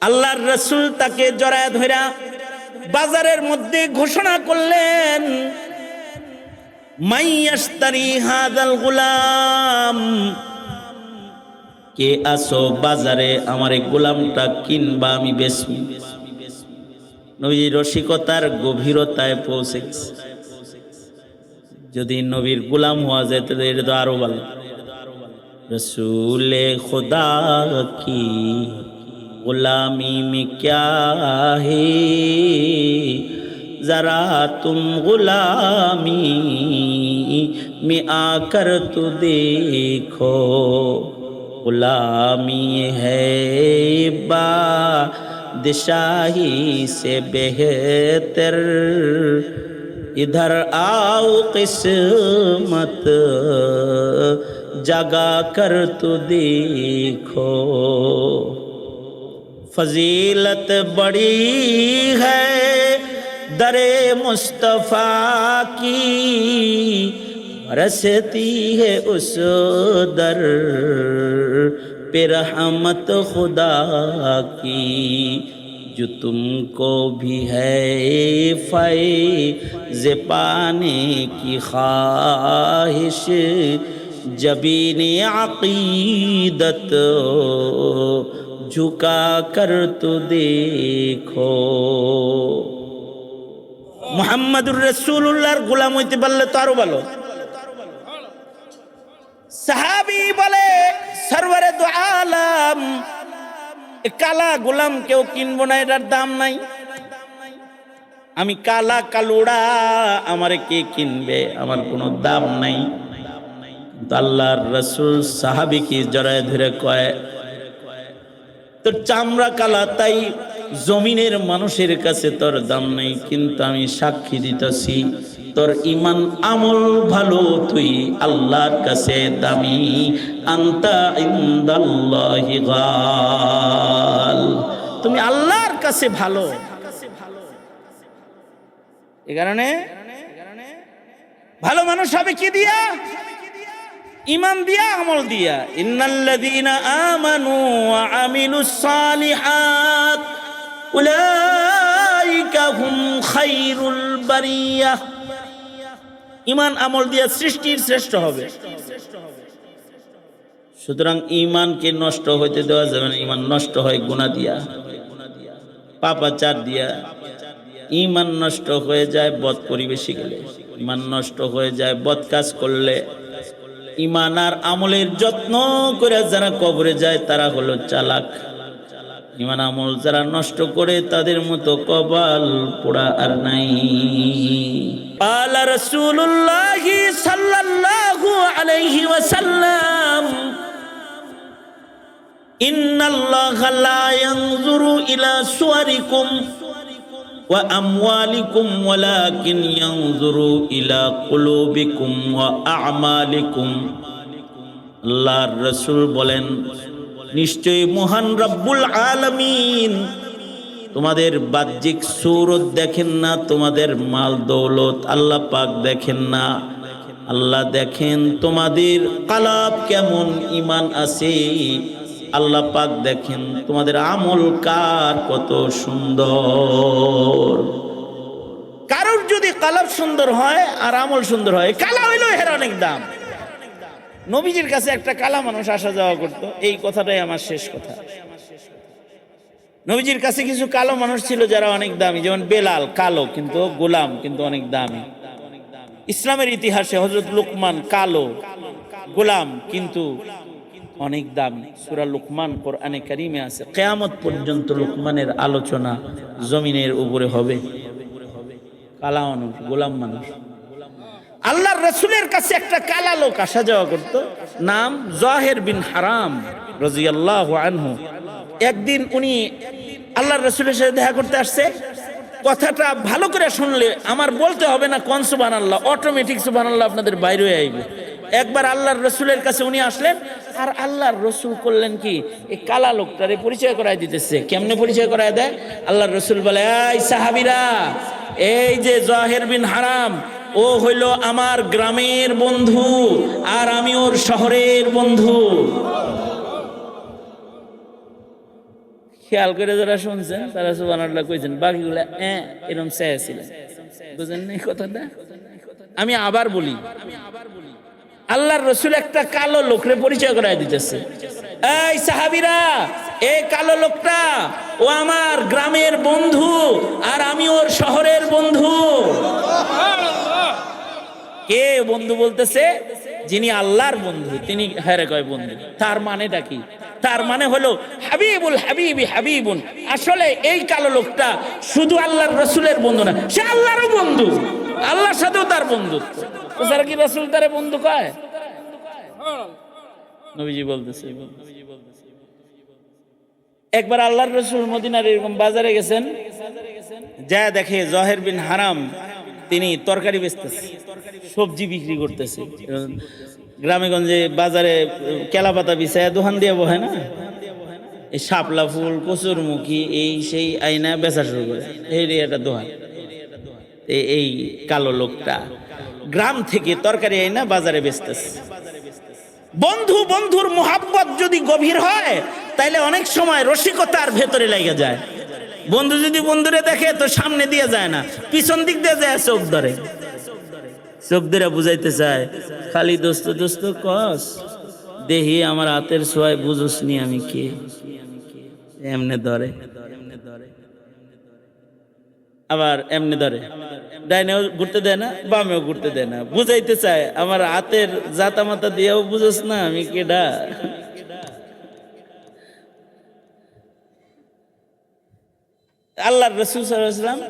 আল্লাহর রাসূল তাকে জড়ায় ধরা বাজারের মধ্যে ঘোষণা করলেন, মাইয়াশতারি হাযাল গুলাম, কে আসো বাজারে আমার এই গোলামটা কিনবা, আমি বেচবো। নবীর রসিকতার গভীরতায় পৌঁছে গেছে। যদি নবীর গোলাম হওয়া যায় তাহলে এটা তো আরো ভালো। রসূলে খুদা কি गुलामी में क्या है, जरा तुम गुलामी में आकर तो देखो, गुलामी है बादशाही से बेहतर, इधर आओ किस्मत जगा कर तो देखो। फजीलत बड़ी है दरे मुस्तफ़ा की, बरसती है उस दर पे रहमत खुदा की, जो तुमको भी है फैज़ पाने की ख्वाहिश, जबीने अक़ीदत झुका कर तो देखो। मुहम्मदुर रसूलुल्लाहर গোলাম হইতে পারলে তো আরো ভালো। সাহাবী বলে, সরওয়ারে দু আলম, কালা গোলাম কেউ কিনবো না, এটার দাম নাই। আমি কালা কালুড়া, আমারে কে কিনবে, আমার কোনো দাম নাই। কিন্তু আল্লাহর রাসূল সাহাবীকে জড়ায় ধরে কয়, তোর চামড়া কালা, তাই জমিনের মানুষের কাছে তোর দাম নাই, কিন্তু আমি সাক্ষী দিতেছি তোর ঈমান আমল ভালো, তুই আল্লাহর কাছে দামি। আনতা ইনদাল্লাহি গাল, তুমি আল্লাহর কাছে ভালো। এই কারণে ভালো মানুষ হবে কি দিয়া? ঈমান দিয়া, আমল দিয়া। ইন্নাল্লাযীনা আমানু ওয়া আমিলুস সালিহাত উলাইকা হুম খায়রুল বারিয়াহ। ঈমান আমল দিয়া সৃষ্টির শ্রেষ্ঠ হবে। সুতরাং ঈমানকে নষ্ট হইতে দেওয়া যাবে না। ঈমান নষ্ট হয় গুনাহ দিয়া, পাপাচার দিয়া। ঈমান নষ্ট হয়ে যায় বদ পরিবেশে গেলে, ঈমান নষ্ট হয়ে যায় বদ কাজ করলে। ঈমান আর আমলের যত্ন করে যারা কবরে যায় তারা হলো চালাক। ঈমান আমল যারা নষ্ট করে তাদের মতো কপাল পোড়া আর নাই। আলা রাসূলুল্লাহ সাল্লাল্লাহু আলাইহি ওয়াসাল্লাম, ইন্নাল্লাহা লা ইয়ানজুরু ইলা সুওয়ারিকুম ওয়া আমওয়ালিকুম ওয়ালাকিন ইয়ানজুরু ইলা কুলুবিকুম ওয়া আ'মালিকুম। আল্লাহর রাসূল বলেন, নিশ্চয়ই মহান রব্বুল আলামিন তোমাদের বাহ্যিক সূরত দেখেন না, তোমাদের মাল দৌলত আল্লাহ পাক দেখেন না। আল্লাহ দেখেন তোমাদের কলব কেমন, ঈমান আছে। আল্লাহ পাক দেখেন তোমাদের আমল কার কত সুন্দর। কারোর যদি কলব সুন্দর হয় আর আমল সুন্দর হয়, কালা হইলো এর অনেক দাম। নবীজির কাছে একটা কালা মানুষ আসা যাওয়া করতো, এই কথাটাই আমার শেষ কথা। নবীজির কাছে কিছু কালো মানুষ ছিল যারা অনেক দামি, যেমন বেলাল কালো কিন্তু গোলাম, কিন্তু অনেক দামি। ইসলামের ইতিহাসে হযরত লুকমান কালো গোলাম কিন্তু অনেক দামি। সূরা লুকমান কোরআনে কারীমে আছে। কিয়ামত পর্যন্ত লুকমানের আলোচনা জমিনের উপরে হবে। কালা মানুষ, গোলাম মানুষ। আল্লাহর রাসূলের কাছে একটা কালা লোক আসা যাওয়া করত, নাম যাহির বিন হারাম রাদিয়াল্লাহু আনহু। একদিন উনি আল্লাহর রাসূলের সাথে দেখা করতে আসছে। কথাটা ভালো করে শুনলে আমার বলতে হবে না কোন সুবহানাল্লাহ, অটোমেটিক সুবহানাল্লাহ আপনাদের বাইরে হয়ে আইবে। একবার আল্লাহর রাসূলের কাছে উনি আসলেন, আর আল্লাহর রাসূল করলেন কি, এই কালা লোকটারে পরিচয় করায় দিতেছে। কেমনে পরিচয় করায় দেয়? আল্লাহর রাসূল বলে, এই সাহাবীরা, এই যে যাহির বিন হারাম, ও হইল আমার গ্রামের বন্ধু আর আমি ওর শহরের বন্ধু। খেয়াল করে যারা শুনছেন তারা সুবহানাল্লাহ কইছেন, বাকিগুলা এরকম চেয়েছিলেন। বুঝেন না এই কথাটা? আমি আবার বলি, আল্লাহর রসুল একটা কালো লোকরে পরিচয় করায় দিতেছে। এই সাহাবীরা, এই কালো লোকটা ও আমার গ্রামের বন্ধু আর আমি ওর শহরের বন্ধু। কে বন্ধু বলতেছে? যিনি আল্লাহর বন্ধু তিনি হেরে কয় বন্ধু। তার মানেটা কি? তার মানে হলো হাবিবুল হাবিবি হাবিবুন। আসলে এই কালো লোকটা শুধু আল্লাহর রসুলের বন্ধু না, সে আল্লাহরও বন্ধু, আল্লাহর সাথেও তার বন্ধুত্ব। তারা কি রসুল তারে বন্ধু কয়? নবীজি বলতেছে, একবার আল্লাহর রসুল মদিনার এরকম বাজারে গেছেন, যা দেখে জহের বিন হারাম তিনি তরকারি বেচতেছে, সবজি বিক্রি করতেছে। গ্রামে গঞ্জে বাজারে কেলা পাতা বিছায় দোকান দিয়ে বহে না, এই শাপলা ফুল কচুরমুখী এই সেই আইনা বেচা শুরু করে, এই একটা দোকান। এই কালো লোকটা গ্রাম থেকে তরকারি আইনা বাজারে বেচতেছে। বন্ধু বন্ধুর মোহাব্বত যদি গভীর হয় তাইলে অনেক সময় রসিকতার ভেতরে লেগে যায়। বন্ধু যদি বন্ধুরে দেখে তো সামনে দিয়ে যায় না, পিছন দিক দিয়ে যায়, চোখ ধরে, চোখ ধরে বুঝাইতে চায়, খালি দোস্ত দোস্ত কস, দেহি আমার হাতের ছোঁয়ায় বুঝোস নি আমি কে। এমনে ধরে, আবার এমনি ধরে, ডাইনেও ঘুরতে দেয় না, বামেও ঘুরতে দেয় না, বুঝাইতে চায় আমার হাতের জাতা মাতা দিয়েও বুঝোস না আমি কেডা। আল্লাহর রাসূল সাল্লাল্লাহু আলাইহি ওয়াসাল্লাম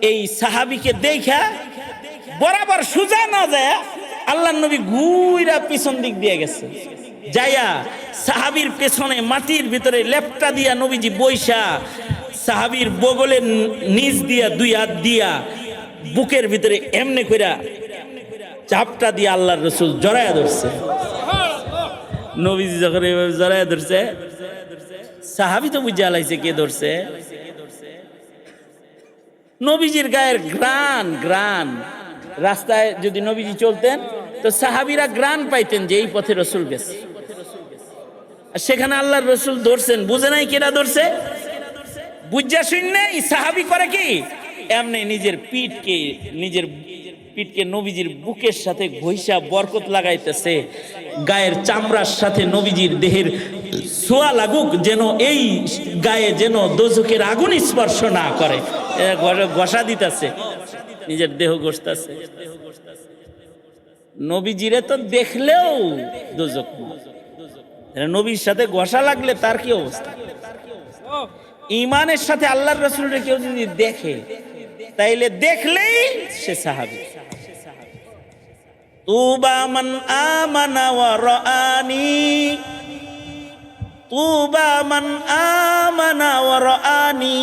এই সাহাবীকে দেখা বরাবর সোজা না যায় আল্লাহর নবী ঘুইরা পিছন দিক দিয়ে গেছে, যাইয়া সাহাবীর পেছনে মাটির ভিতরে লেপটা দিয়া নবীজি বইসা সাহাবীর বগলের নিচ দিয়া দুই হাত দিয়া বুকের ভিতরে এমনে কইরা চাপটা দিয়ে আল্লাহর রাসূল জড়ায়া ধরছে। নবীজি যখন এভাবে জড়ায়া ধরছে, সাহাবী তো বুঝা লাইছে কে ধরছে। নবীজির গায়ের গ্রান গ্রান, রাস্তায় যদি নবীজি চলতেন তো সাহাবীরা গ্রান পাইতেন যে এই পথে রসুল গেছে। সেখানে আল্লাহর রসুল ধরছেন, বুঝে নাই কেডা ধরছে, বুঝা শুননে সাহাবী করে কি এমনি নিজের পিঠকে নবীজির বুকের সাথে ঘইসা বরকত লাগাইতেছে, গায়ের চামড়ার সাথে নবীজির দেহের ছোঁয়া লাগুক, যেন এই গায়ে যেন দোজখের আগুন স্পর্শ না করে, ঘষা দিতেছে, নিজের দেহ ঘষতেছে। নবীজিরে তো দেখলেও দোজখ, নবীর সাথে ঘষা লাগলে তার কি অবস্থা। ঈমানের সাথে আল্লাহর রাসূলকে কেউ যদি দেখে তাইলে দেখলেই সে সাহাবী। তুবা মান আমানা ওয়া রাআনি, তুবা মান আমানা ওয়া রাআনি।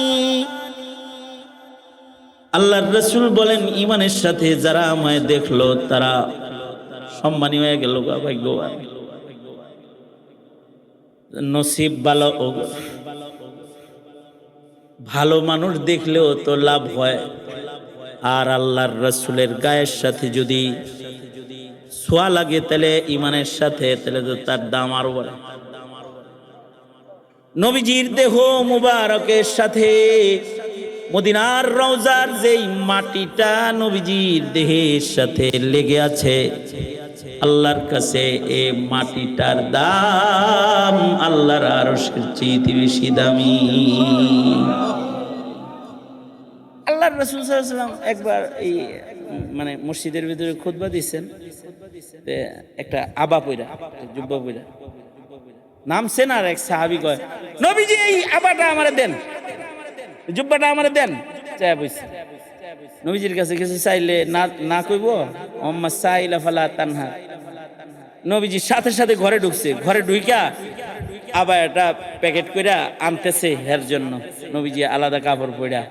আল্লাহর রাসূল বলেন ঈমানের সাথে যারা আমায় দেখলো তারা সম্মানী হয়ে গেল, ভাগ্যবান, নসিব ভালো। ভালো মানুষ দেখলেও তো লাভ হয়, আর আল্লাহর রাসূলের গায়ের সাথে যদি ছোঁয়া লাগে তাহলে ঈমানের সাথে, তাহলে তো তার দাম আরো বাড়ে। নবীজির দেহ মুবারকের সাথে মদিনার রওজার যেই মাটিটা নবীজির দেহের সাথে লেগে আছে, আল্লাহর কাছে এই মাটিটার দাম আল্লাহর আরশের চেয়ে বেশি দামি। আল্লাহর রাসূল সাল্লাল্লাহু আলাইহি ওয়াসাল্লাম একবার এই মানে মসজিদের ভিতরে খুতবা দিচ্ছেন, একটা আবা পইরা, জুব্বা পইরা নামছেন, আর এক সাহাবী কয়, নবীজি এই আবাটা আমারে দেন, জুব্বাটা আমারে দেন। চায় বইছে, নবীজির কাছে কিছু চাইলে না না কইব, আম্মা সাইলা ফালা তানহা। নবীজির সাথে সাথে ঘরে ঢুকছে, ঘরে ঢুইকা আবার একটা প্যাকেট কইরা আনতেছে এর জন্য। নবীজি আলাদা কাপড় পইরা,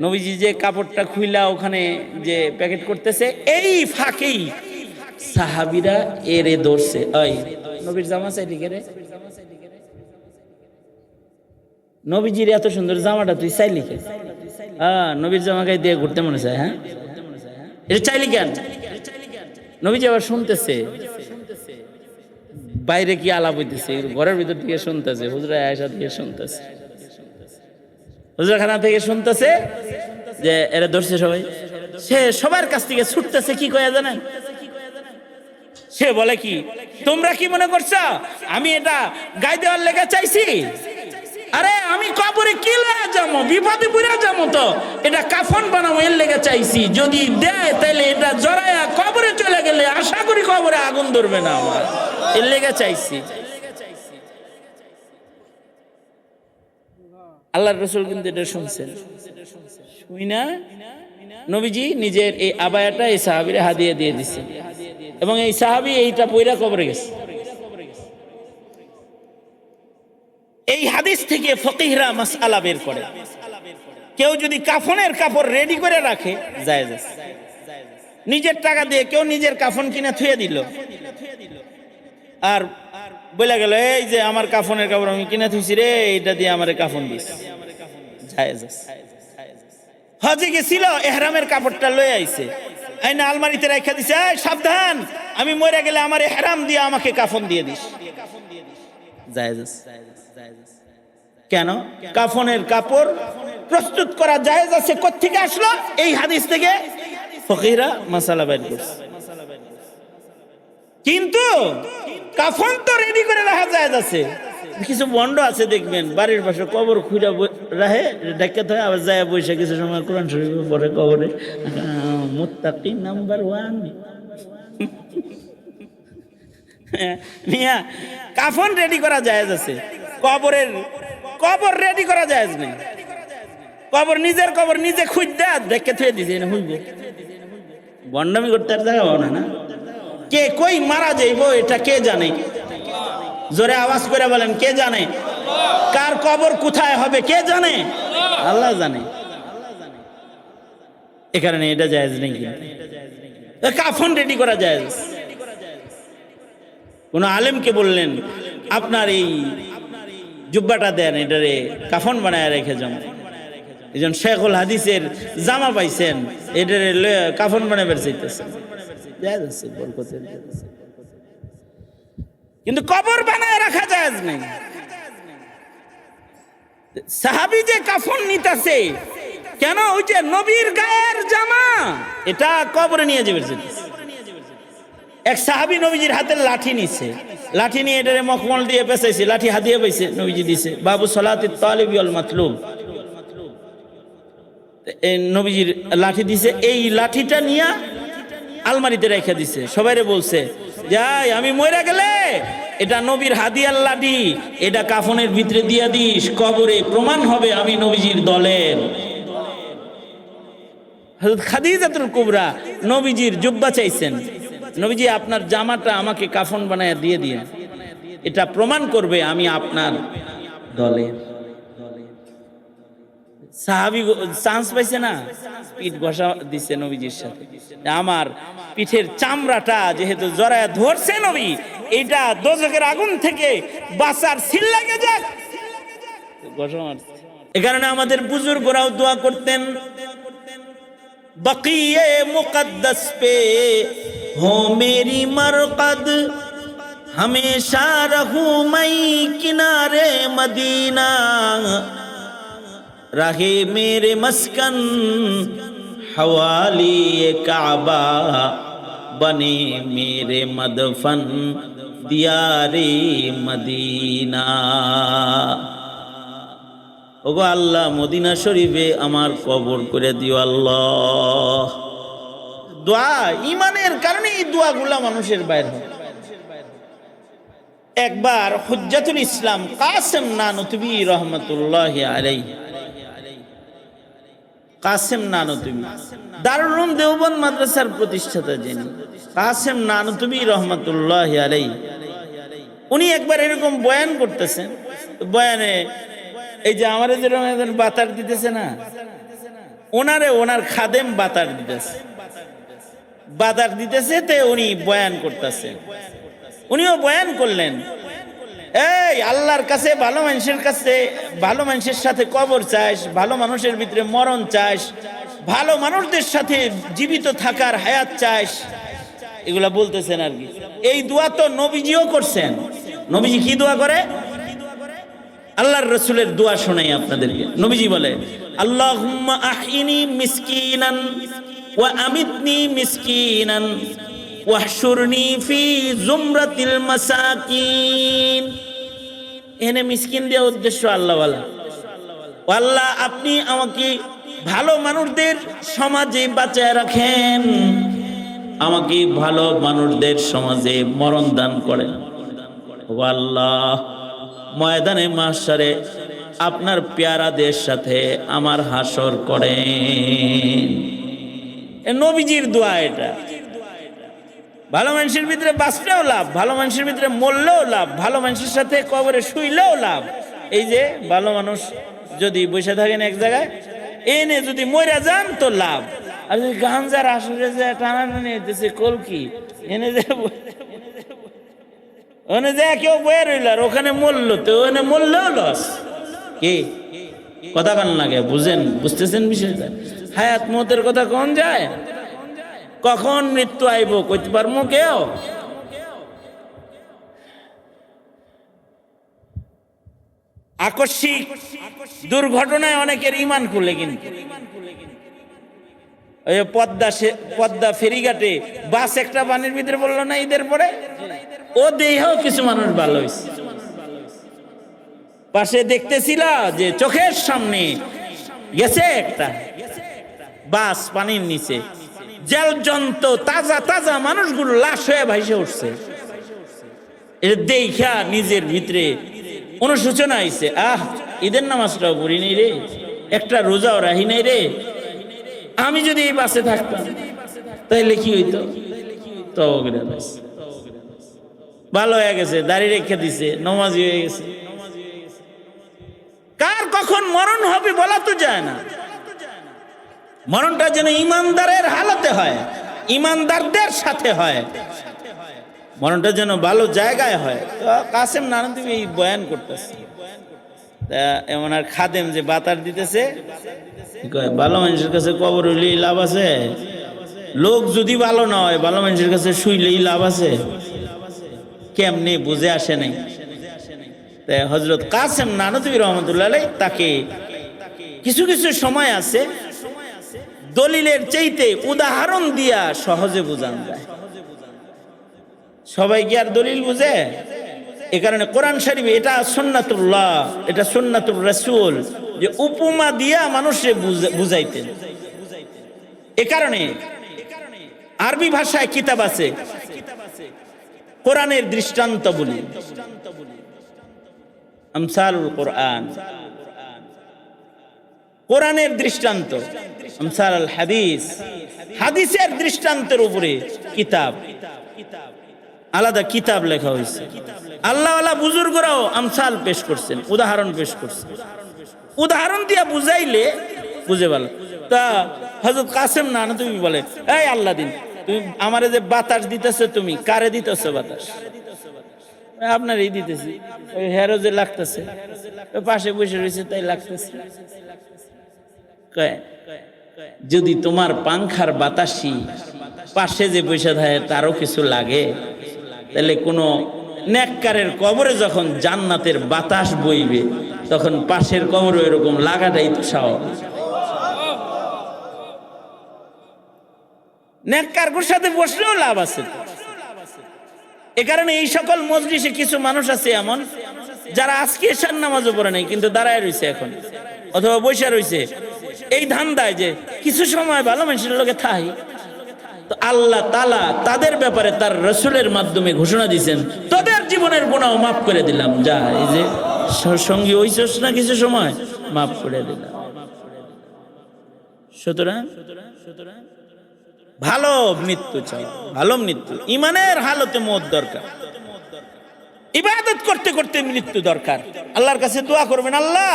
নবীজি যে কাপড়টা খুইলা ওখানে যে প্যাকেট করতেছে, এই ফাঁকেই সাহাবীরা এরে ধরছে, ওই নবীর জামা চাইলি কে রে, নবীজির এত সুন্দর জামাটা তুই চাইলি কে? নবীর জামা গায়ে দিয়ে ঘুরতে মনে চায়, হ্যাঁ এটা চাইলি কেন? নবীজি আবার শুনতেছে, বাইরে কি আলাপ হইতেছে, ঘরের ভিতর থেকে শুনতেছে, হুজরা আয়েশা থেকে শুনতেছে। হুজুরখানা থেকে শুনতেছে যে এরা ধরছে সবাই, সে সবার কাছ থেকে ছুটতেছে, কি কয়া জানেন? সে বলে কি, তোমরা কি মনে করছো আমি এটা গায়ে দেওয়ার লেগে চাইছি? আরে আমি কবরে কি লেগে যাবো, বিপদে পড়ে যাবো, তো এটা কাফন বানাবো এর লেগে চাইছি। যদি দেয় তাহলে এটা জড়ায়া কবরে চলে গেলে আশা করি কবরে আগুন ধরবে না, আমার এর লেগে চাইছি। আল্লাহর রাসূল কিন্তু এটা শুনছেন, শুই না নবীজি নিজের এই আবায়াটা এই সাহাবীরে হাদিয়া দিয়ে দিচ্ছেন, এবং এই সাহাবী এইটা পয়রা কবরে গেছে। এই হাদিস থেকে ফকিহরা মাসআলা বের করে, কেউ যদি কাফনের কাপড় রেডি করে রাখে জায়েজ আছে। নিজের টাকা দিয়ে কেউ নিজের কাফন কিনে থুয়ে দিল, আর বলে গেল এই যে আমার কাফনের কাপড় আমি কিনে থুইছি রে, এইটা দিয়ে আমার কাফন দিস, জায়েজ আছে। হজে গেছিল, ইহরামের কাপড়টা লয়ে আইছে, আইনা আলমারিতে রাখা দিছে, এই সাবধান আমি মরে গেলে আমার ইহরাম দিয়ে আমাকে কাফন দিয়ে দিস, জায়েজ আছে। কেন? কাফনের কাপড় প্রস্তুত করা জায়েজ আছে। কোত্থেকে আসলো? এই হাদিস থেকে ফকিহরা মাসালা বের করছে। কিন্তু কাফন তো রেডি করে রাখা জায়েজ আছে। কিছু বন্ড আছে দেখবেন বাড়ির পাশে কবর খুঁড়া রাখে, ডাক্তার হয়, আবার যায় বসে কিছু সময় কোরআন শরীফ পড়ে কবরে, মুত্তাকি নাম্বার 1। মিয়া কাফন রেডি করা জায়েজ আছে, কবর রেডি করা জায়েজ নেই। নিজের কবর নিজে খুঁজতে দেখে থুয়ে দিছে, না হইব বন্ডামি করতে আর জায়গা না। না কে কই মারা যাইব এটা কে জানে? জোরে আওয়াজ করে বলেন, কে জানে? কার কবর কোথায় হবে কে জানে? আল্লাহ জানে। এ কারণে এটা জায়েজ নেই। কাফন রেডি করা জায়েজ। কোন আলেমকে বললেন আপনার এই জুব্বাটা দেন, এটারে কাফন বানায় রেখে যান। একজন শেখুল হাদিসের জামা পাইছেন, এটারে কাফন বানায় বের চাইতেছেন, জায়েজ আছে, বরকতের। কিন্তু কবর বানায় রাখা জায়েজ নেই। সাহাবী যে কাফন নিতেছে কেন? ওই যে নবীর গায়ের জামা, এটা কবরে নিয়ে যাবে। এক সাহাবী নবীজির হাতের লাঠি নিছে, লাঠি নিয়ে এটারে মখমল দিয়ে পেঁচাইছে, লাঠি হাতিয়ে পাইছে, নবীজি দিছে, বাবু সালাতিত তালিবি ওয়াল মাতলুব, নবীজির লাঠি দিছে। এই লাঠিটা নিয়ে আলমারিতে রেখে দিছে, সবাইরে বলছে যাই আমি মরে গেলে এটা নবীর হাদিয়ার লাঠি, এটা কাফনের ভিতরে দিয়া দিস, কবরে প্রমাণ হবে আমি নবীজির দলের। হযরত খাদিজাতুল কুবরা নবীজির জুব্বা চাইছেন, নবীজি আপনার জামাটা আমাকে কাফন বানায় দিয়ে দিন, এটা প্রমাণ করবে আমি আপনার দলের। সাহাবী চান্স পাইছে না, পিঠ ঘষা দিচ্ছে নবীজির সাথে, আমার পিঠের চামড়াটা যেহেতু জড়ায় ধরছে নবী, এইটা দোজখের আগুন থেকে বাঁচার সিল লাগে যাক, ঘষা মারছে। এ কারণে আমাদের বুজুর্গরাও দোয়া করতেন, বকিয়ে মুকদ্দস পে हो मेरी मरकद हमेशा रहूं मैं किनारे मदीना रहे मेरे मस्कन हवाली काबा बने मेरे मदफन दियारे मदीना। ওগো আল্লাহ মদিনা শরীফে আমার কবর করে দিও আল্লাহ। দোয়া ইমানের কারণে এই দোয়াগুলা মানুষের বাইর হয়। একবার হুজ্জাতুল ইসলাম কাসেম নানুতুবি রহমাতুল্লাহি আলাইহি, কাসেম নানুতুবি দারুল উলুম দেওবন্দ মাদ্রাসার প্রতিষ্ঠাতা যিনি, কাসেম নানুতুবি রহমাতুল্লাহি আলাইহি, উনি একবার এরকম বয়ান করতেছেন। বয়ানে এই যে আমার যেরকম বাতার দিতেছে না, ওনার খাদেম বাতার দিতেছে, বাতার দিতেছে, তে উনি বয়ান করতেছেন। উনিও বয়ান করলেন, এই আল্লাহর কাছে ভালো মানুষের কাছে, ভালো মানুষের সাথে কবর চাস, ভালো মানুষের ভিতরে মরণ চাস, ভালো মানুষদের সাথে জীবিত থাকার হায়াত চাস, এগুলা বলতেছেন আর কি। এই দোয়া তো নবীজিও করছেন। নবীজি কি দোয়া করে? আল্লাহর রাসূলের দোয়া শোনাই আপনাদেরকে। নবীজি বলে, আল্লাহুম্মা আহইনি মিসকিনান ওয়া আমিতনি মিসকিনান ওয়াহশুরনি ফি জুমরাতিল মাসাকিন। এখানে মিসকিন দেওয়ার উদ্দেশ্য আল্লাহওয়ালা। আল্লাহ, আপনি আমাকে ভালো মানুষদের সমাজে বাঁচায় রাখেন, আমাকে ভালো মানুষদের সমাজে মরণ দান করেন। ও আল্লাহ, ময়দানে মাহশারে আপনার পেয়ারাদের সাথে আমার হাসর করেন। নবীজির দোয়া এটা। ভালো মানুষের ভিতরে বাঁচলেও লাভ, ভালো মানুষের ভিতরে মরলেও লাভ, ভালো মানুষের সাথে কবরে শুইলেও লাভ। এই যে ভালো মানুষ যদি বসে থাকেন এক জায়গায়, এনে যদি মরে যান তো লাভ। আর যদি গাঞ্জার আসরে যে টানাটানি হইতেছে কলকি, এনে যে ওখানে যে কেউ বয়ে রইল আর ওখানে মরলো, তো ওখানে মরলেও লস। কি কথা কান লাগে, বুঝতেছেন বিষয়টা? হায়াত মতের কথা কোন যায়, কখন মৃত্যু আইব কইতে পারবো কেউ? আকস্মিক দুর্ঘটনায় অনেকের ইমান খুলে, কিন্তু ওই পদ্মা ফেরিঘাটে বাস একটা পানির ভিতরে পড়লো না ঈদের পরে, ও দেহেও কিছু মানুষ ভালো হয়েছে। পাশে দেখতেছিল যে চোখের সামনে গেছে একটা বাস পানির নিচে, জ্বলন্ত তাজা তাজা মানুষগুলো লাশ হয়ে ভাইসে উঠছে। এটা দেখা নিজের ভিতরে অনুশোচনা আইছে, ঈদের নামাজটাও পড়ি নাই রে, একটা রোজাও রাহি নাই রে, আমি যদি এই বাসে থাকতাম তাহলে কি হইতো? তো ভালো হয়ে গেছে, দাঁড়িয়ে রেখে দিছে, নমাজি হয়ে গেছে। কার কখন মরণ হবে বলা তো যায় না। মরণটা যেন ইমানদারের হালতে হয়, ইমানদারদের সাথে হয়, মরণটা যেন ভালো জায়গায় হয়। তো কাসেম নানন্দী এই বয়ান করতেছে, এমন আর খাদেম যে বাতার দিতেছে, ভালো মানুষের কাছে কবর হইলেই লাভ আছে, লোক যদি ভালো না হয় ভালো মানুষের কাছে শুইলেই লাভ আছে। কেমনি বুঝে আসে নাই। তাই হযরত কাসেম নানতুবি রহমতুল্লাহ আলাইহি তাকে কিছু কিছু সময় আছে দলিলের চাইতে উদাহরণ দিয়া সহজে বুঝান যায়। সবাই কি আর দলিল বুঝে? এ কারণে কোরআন শরীফে এটা সুন্নাতুল্লাহ, এটা সুন্নাতুর রাসূল, যে উপমা দিয়া মানুষে বুঝাইতেন। এ কারণে আরবি ভাষায় কিতাব আছে, কোরআনের দৃষ্টান্ত বলি, আমসালুল কোরআন, কোরআনের দৃষ্টান্ত, আমসালুল হাদিস, হাদিসের দৃষ্টান্তের উপরে কিতাব, আলাদা কিতাব লেখা হয়েছে। আল্লাহ ওয়ালা বুজুর্গরাও আমসাল পেশ করছেন, উদাহরণ পেশ করছেন। উদাহরণ দিয়া বুঝাইলে বুঝে ভালো। তা হযরত কাসেম নানতুবি বলে, এই আল্লাহ দিন, তুমি আমারে যে বাতাস দিতেছো, তুমি কারে দিতেছো বাতাস? আপনারই দিতেছি, ওই হেরো যে লাগতেছে, পাশে বসে রয়েছে তাই লাগতেছে। যদি তোমার পাংখার বাতাসি পাশে যে বসে থাকে তারও কিছু লাগে, তাহলে কোনো নেককারের কবরে যখন জান্নাতের বাতাস বইবে তখন পাশের কবরে এরকম লাগাটাই তো স্বাভাবিক। নেককারগুলোর সাথে বসলেও লাভ আছে। এ কারণে এই সকল মজলিসে কিছু মানুষ আছে এমন, যারা আজকে এশার নামাজও পড়ে নাই কিন্তু দাঁড়ায় রয়েছে এখন, অথবা বসে রয়েছে এই ধান্দায় যে কিছু সময় ভালো মানুষের লোকে থাই। তো আল্লাহ তাআলা তাদের ব্যাপারে তার রাসূলের মাধ্যমে ঘোষণা দিয়েছেন, তোদের জীবনের গুনাহ মাফ করে দিলাম, যা এই যে সঙ্গী হইছস না কিছু সময়, মাফ করে দিলাম। সুতরাং ভালো মৃত্যু চাই, ভালো মৃত্যু। ইমানের হালতে মওত দরকার, ইবাদত করতে করতে মৃত্যু দরকার। আল্লাহর কাছে দোয়া করবেন, আল্লাহ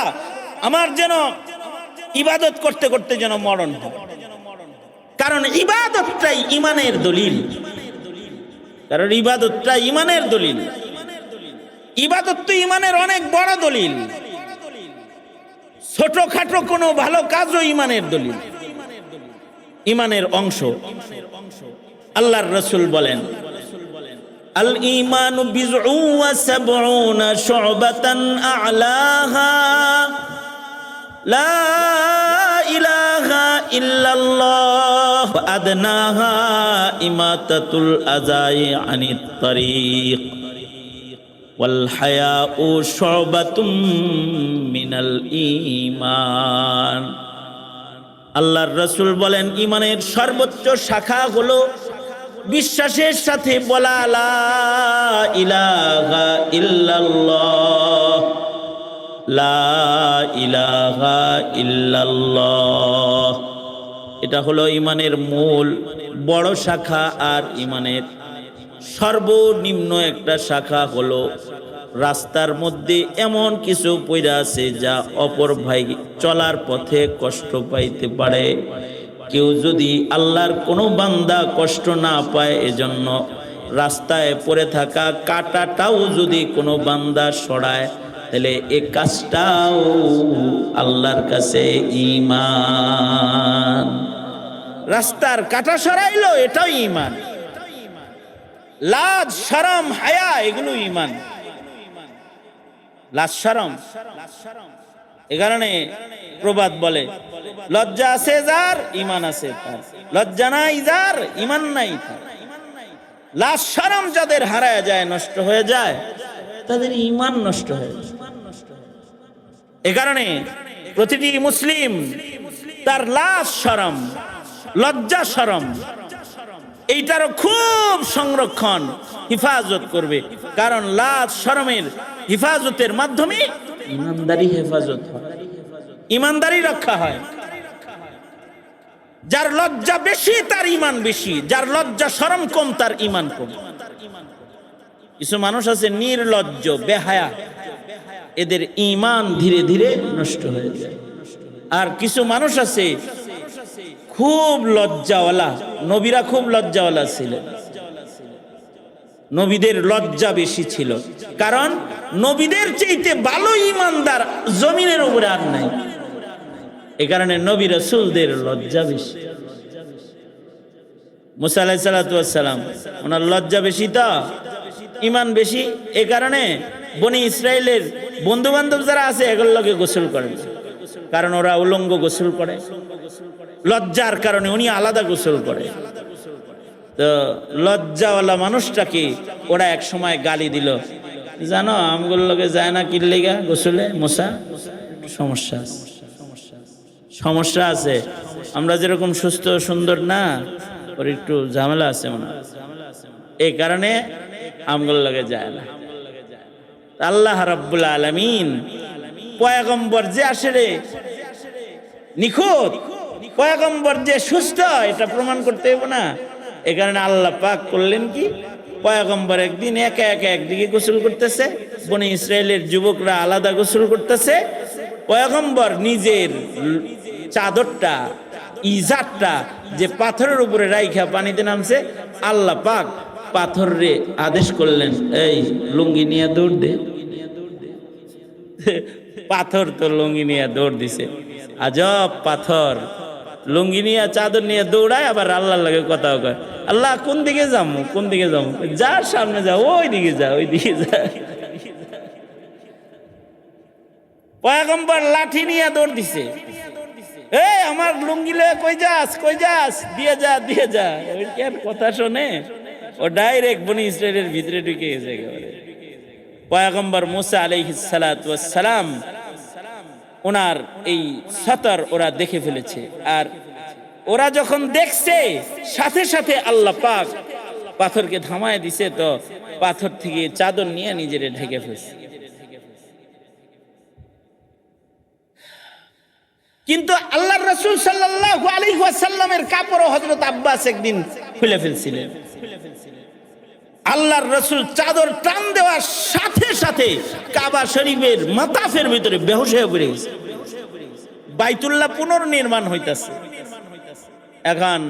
আমার যেন ইবাদত করতে করতে যেন মরণ হয়। কারণ ইবাদতটাই ইমানের দলিল, কারণ ইবাদতটাই ইমানের দলিল। ইবাদত তো ইমানের অনেক বড় দলিল, ছোটখাটো কোনো ভালো কাজও ইমানের দলিল, ইমানের অংশ। আল্লাহর রাসূল বলেন, আল ঈমানু বিজউ ওয়া সাবউনা শু'বাতান আ'লাহা লা ইলাহা ইল্লাল্লাহ ওয়া আদনাহা ইমাতাতুল আযাই আনিত তারিক ওয়াল হায়াউ শু'বাতুম মিনাল ঈমান। আল্লাহর রাসূল বলেন ঈমানের সর্বোচ্চ শাখা হলো বিশ্বাসের সাথে বলা লা ইলাহা ইল্লাল্লাহ, লা ইলাহা ইল্লাল্লাহ। এটা হলো ঈমানের মূল বড় শাখা। আর ঈমানের সর্বনিম্ন একটা শাখা হলো রাস্তার মধ্যে এমন কিছু পয়রা আছে যা অপর ভাই চলার পথে কষ্ট পাইতে পারে। কেউ যদি আল্লাহর কোনো বান্দা কষ্ট না পায়, এজন্য রাস্তায় পড়ে থাকা কাঁটাটাও যদি কোনো বান্দা সরায়, তাহলে এই কাজটাও আল্লাহর কাছে ঈমান। রাস্তার কাঁটা সরাইলো, এটাও ঈমান। লাজ শরম হায়া এগুলো ঈমান। লাজ শরম, এ কারণে প্রবাদ বলে লজ্জা আছে যার ঈমান আছে তার, লজ্জা নাই যার ঈমান নাই তার। লাজ শরম যাদের হারায় যায়, নষ্ট হয়ে যায়, তাদের ঈমান নষ্ট হয়ে যায়। এ কারণে প্রতিটি মুসলিম তার লাজ শরম, লজ্জা শরম এইটারও খুব সংরক্ষণ হিফাজত করবে। কারণ লাজ শরমের হিফাজতের মাধ্যমে ইমানদারি হেফাজত হয়, ইমানদারি রক্ষা হয়। যার লজ্জা বেশি তার ঈমান বেশি, যার লজ্জা শরম কম তার ঈমান কম। কিছু মানুষ আছে নির্লজ্জ বেহায়া, এদের ঈমান ধীরে ধীরে নষ্ট হয়ে যায়। আর কিছু মানুষ আছে খুব লজ্জাওয়ালা, নবীরা খুব লজ্জাওয়ালা ছিলেন, নবীদের লজ্জা বেশি ছিল। কারণ নবীদের চাইতে ভালো ঈমানদার জমিনের উপরে আর নাই। এ কারণে নবী রাসূলদের লজ্জা বেশি। মুসা আলাইহিস সালাতু ওয়াস সালাম, ওনার লজ্জা বেশি তো ঈমান বেশি। এ কারণে বনি ইসরাইলের বন্ধু বান্ধব যারা আছে এগুলোর লগে গোসল করেন, কারণ ওরা উলঙ্গ গোসল করে। লজ্জার কারণে উনি আলাদা গোসল করে। তো লজ্জাওয়ালা মানুষটাকে ওরা এক সময় গালি দিল, জানো আমগুলোর লগে যায় না কিল্লিগা গোসলে মুসা, সমস্যা আছে, সমস্যা আছে। আমরা যেরকম সুস্থ সুন্দর না, ওর একটু ঝামেলা আছে মনে হয়, এই কারণে আমগুলোর লগে যায় না। আল্লাহ রাব্বুল আলামিন পয়গম্বর যে আসলে নিখুঁত, পয়গম্বর যে সুস্থ, এটা প্রমাণ করতে হবে না। এ কারণে আল্লাহ পাক করলেন কি, পয়গম্বর একদিন একা একা একদিকে গোসল করতেছে, বনি ইসরায়েলের যুবকরা আলাদা গোসল করতেছে। পয়গম্বর নিজের চাদরটা, ইজারটা যে পাথরের উপরে রাইখা পানিতে নামছে, আল্লাহ পাক পাথরে আদেশ করলেন, এই লুঙ্গি নিয়ে দৌড় দে। পাথর তো লুঙ্গি নিয়ে দৌড় দিছে। আজব পাথর লুঙ্গি নিয়ে চাদর নিয়ে দৌড়ায়, আবার আল্লাহর লাগে কথাও কয়, আল্লাহ কোন দিকে যাবো, কোন দিকে যাবো, যার সামনে যা, ওই দিকে যা, ওই দিকে যা। পয়গম্বর লাঠি নিয়ে দৌড় দিছে, এই আমার লুঙ্গি লয়ে কই যাস, কই যাস, দিয়ে যা, দিয়ে যা। ওই কি আর কথা শোনে? ও ডাইরেক্ট বনি ইসরায়েলের ভিতরে ঢুকে গেছে একেবারে। পয়গম্বর মুসা আলাইহিস সালাতু ওয়াস সালাম, ওনার এই সতর ওরা দেখে ফেলেছে। আর ওরা যখন দেখছে, সাথে সাথে আল্লাহ পাক পাথরকে থামায় দিছে। তো পাথর থেকে চাদর নিয়ে নিজেরে ঢেকে ফেলছে। কিন্তু আল্লাহর রাসূল সাল্লাল্লাহু আলাইহি ওয়াসাল্লামের কাপড় হযরত আব্বাস একদিন খুলে ফেলছিলেন। আল্লাহর রাসূল চাদর টান দেওয়ার সাথে সাথে কাবা শরীফের মাতাফের ভিতরে বেহুশ হয়ে পড়ে গেছে। বাইতুল্লাহ পুনর্নির্মাণ হইতাছে। এখন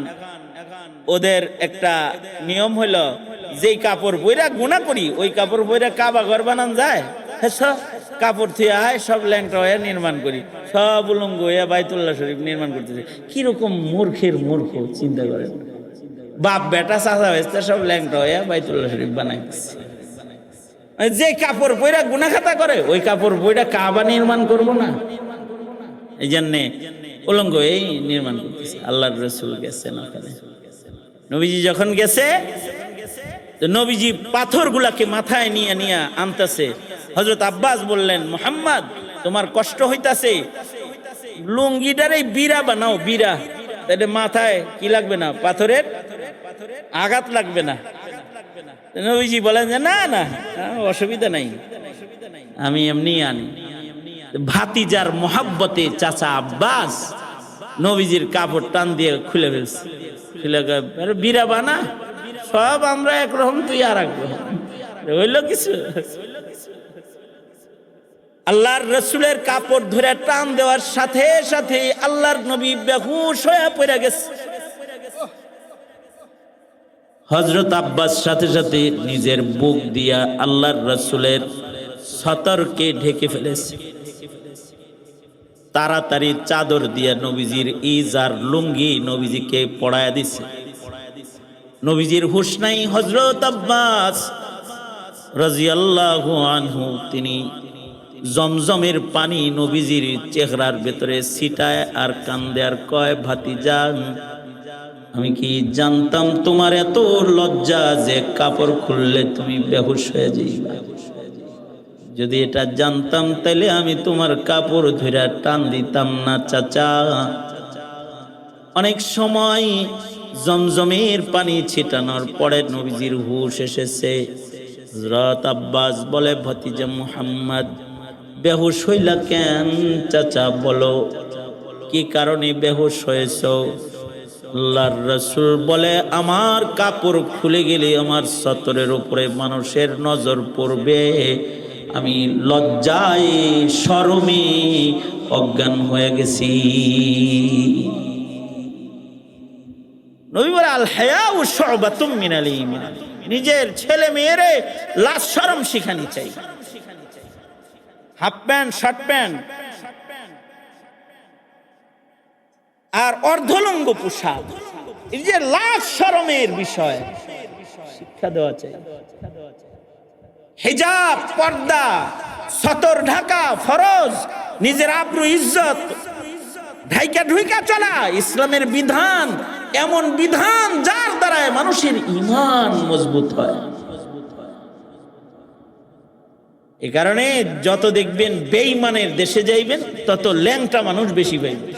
ওদের একটা নিয়ম হইল, যেই কাপড় বইরা গুনাহ করি, ওই কাপড় বইরা কাবা ঘর বানান যায়। সব কাপড় থুয়ে আয়, সব ল্যাংটা হয়ে নির্মাণ করি, সব উলঙ্গ হয়ে বাইতুল্লাহ শরীফ নির্মাণ করতেছে। কিরকম মূর্খের মূর্খ চিন্তা করেন। বাপ বেটা চাচা হয়েছে সব ল্যাংটা হইয়া বাইতুল্লাহ শরীফ বানাই দিচ্ছে। যে কাপড় পইরা গুনাহ খাতা করে ওই কাপড় পইরা কাবা নির্মাণ করব না, এই জন্যে উলঙ্গ এই নির্মাণ করতেছে। আল্লাহর রাসূল গেছেন ওখানে, নবীজি যখন গেছে তো নবীজি পাথরগুলাকে মাথায় নিয়ে নিয়ে আনতেছে। হযরত আব্বাস বললেন, মুহাম্মদ তোমার কষ্ট হইতাছে, লুঙ্গিটারে বিরা বানাও, বিরা, তাহলে মাথায় কি লাগবে না, পাথরের আঘাত লাগবে না। নবীজি বলেন যে না না অসুবিধা নাই, আমি এমনি আনি। ভাতিজার মোহাব্বতে চাচা আব্বাস নবীজির কাপড় টান দিয়ে খুলে ফেলছে, খুলে বিরা বানা, সব আমরা একরকম, তুই আর একরকম, হইল কিছু। আল্লাহর রসুলের কাপড় ধরে টান দেওয়ার সাথে সাথে আল্লাহর নবী বেহুশ হয়ে পড়ে গেছে। হযরত আব্বাস সাথে সাথে নিজের বুক দিয়া আল্লাহর রসুলের সতরকে ঢেকে ফেলেছে। তাড়াতাড়ি চাদর দিয়া নবীজির ইজার লুঙ্গি নবীজিকে পড়ায়া দিছে। নবীজির হুঁশ নাই। হযরত আব্বাস রাদিয়াল্লাহু আনহু তিনি জমজমের পানি নবীজির চেহারার ভেতরে ছিটায় আর কান্দে আর কয়, ভাতিজা আমি কি জানতাম তোমার এত লজ্জা যে কাপড় খুললে তুমি বেহুশ হয়ে যাইবা। যদি এটা জানতাম তাহলে আমি তোমার কাপড় ধরে টান দিতাম না চাচা। অনেক সময় জমজমের পানি ছিটানোর পরে নবীজির হুঁশ এসেছে। হযরত আব্বাস বলে, ভাতিজা মুহাম্মদ বেহুশ হইলা কেন? চাচা বলো কি কারণে বেহুশ হয়েছো? আল্লাহর রাসূল বলে, আমার কাপড় খুলে গেলে আমার সতরের উপরে মানুষের নজর পড়বে, আমি লজ্জায় শরমে অজ্ঞান হয়ে গেছি। নবী বলে, আল হায়াউ শুবাতুম মিনাল ঈমান, নিজের ছেলে মেয়েরে লাজ শরম শিখানি চাই। হাফ প্যান্ট, শার্ট প্যান্ট আর অর্ধলঙ্গ পোশাক, এই যে লাজ শরমের বিষয় শিক্ষা দেওয়া চাই। হিজাব, পর্দা, সতর ঢাকা ফরজ, নিজের আব্রু ইজ্জত ঢাইকা ঢুইকা চলা ইসলামের বিধান, এমন বিধান যার দ্বারা মানুষের ঈমান মজবুত হয়। এই কারণে যত দেখবেন বেঈমানের দেশে যাইবেন তত ল্যাংটা মানুষ বেশি পাইবেন।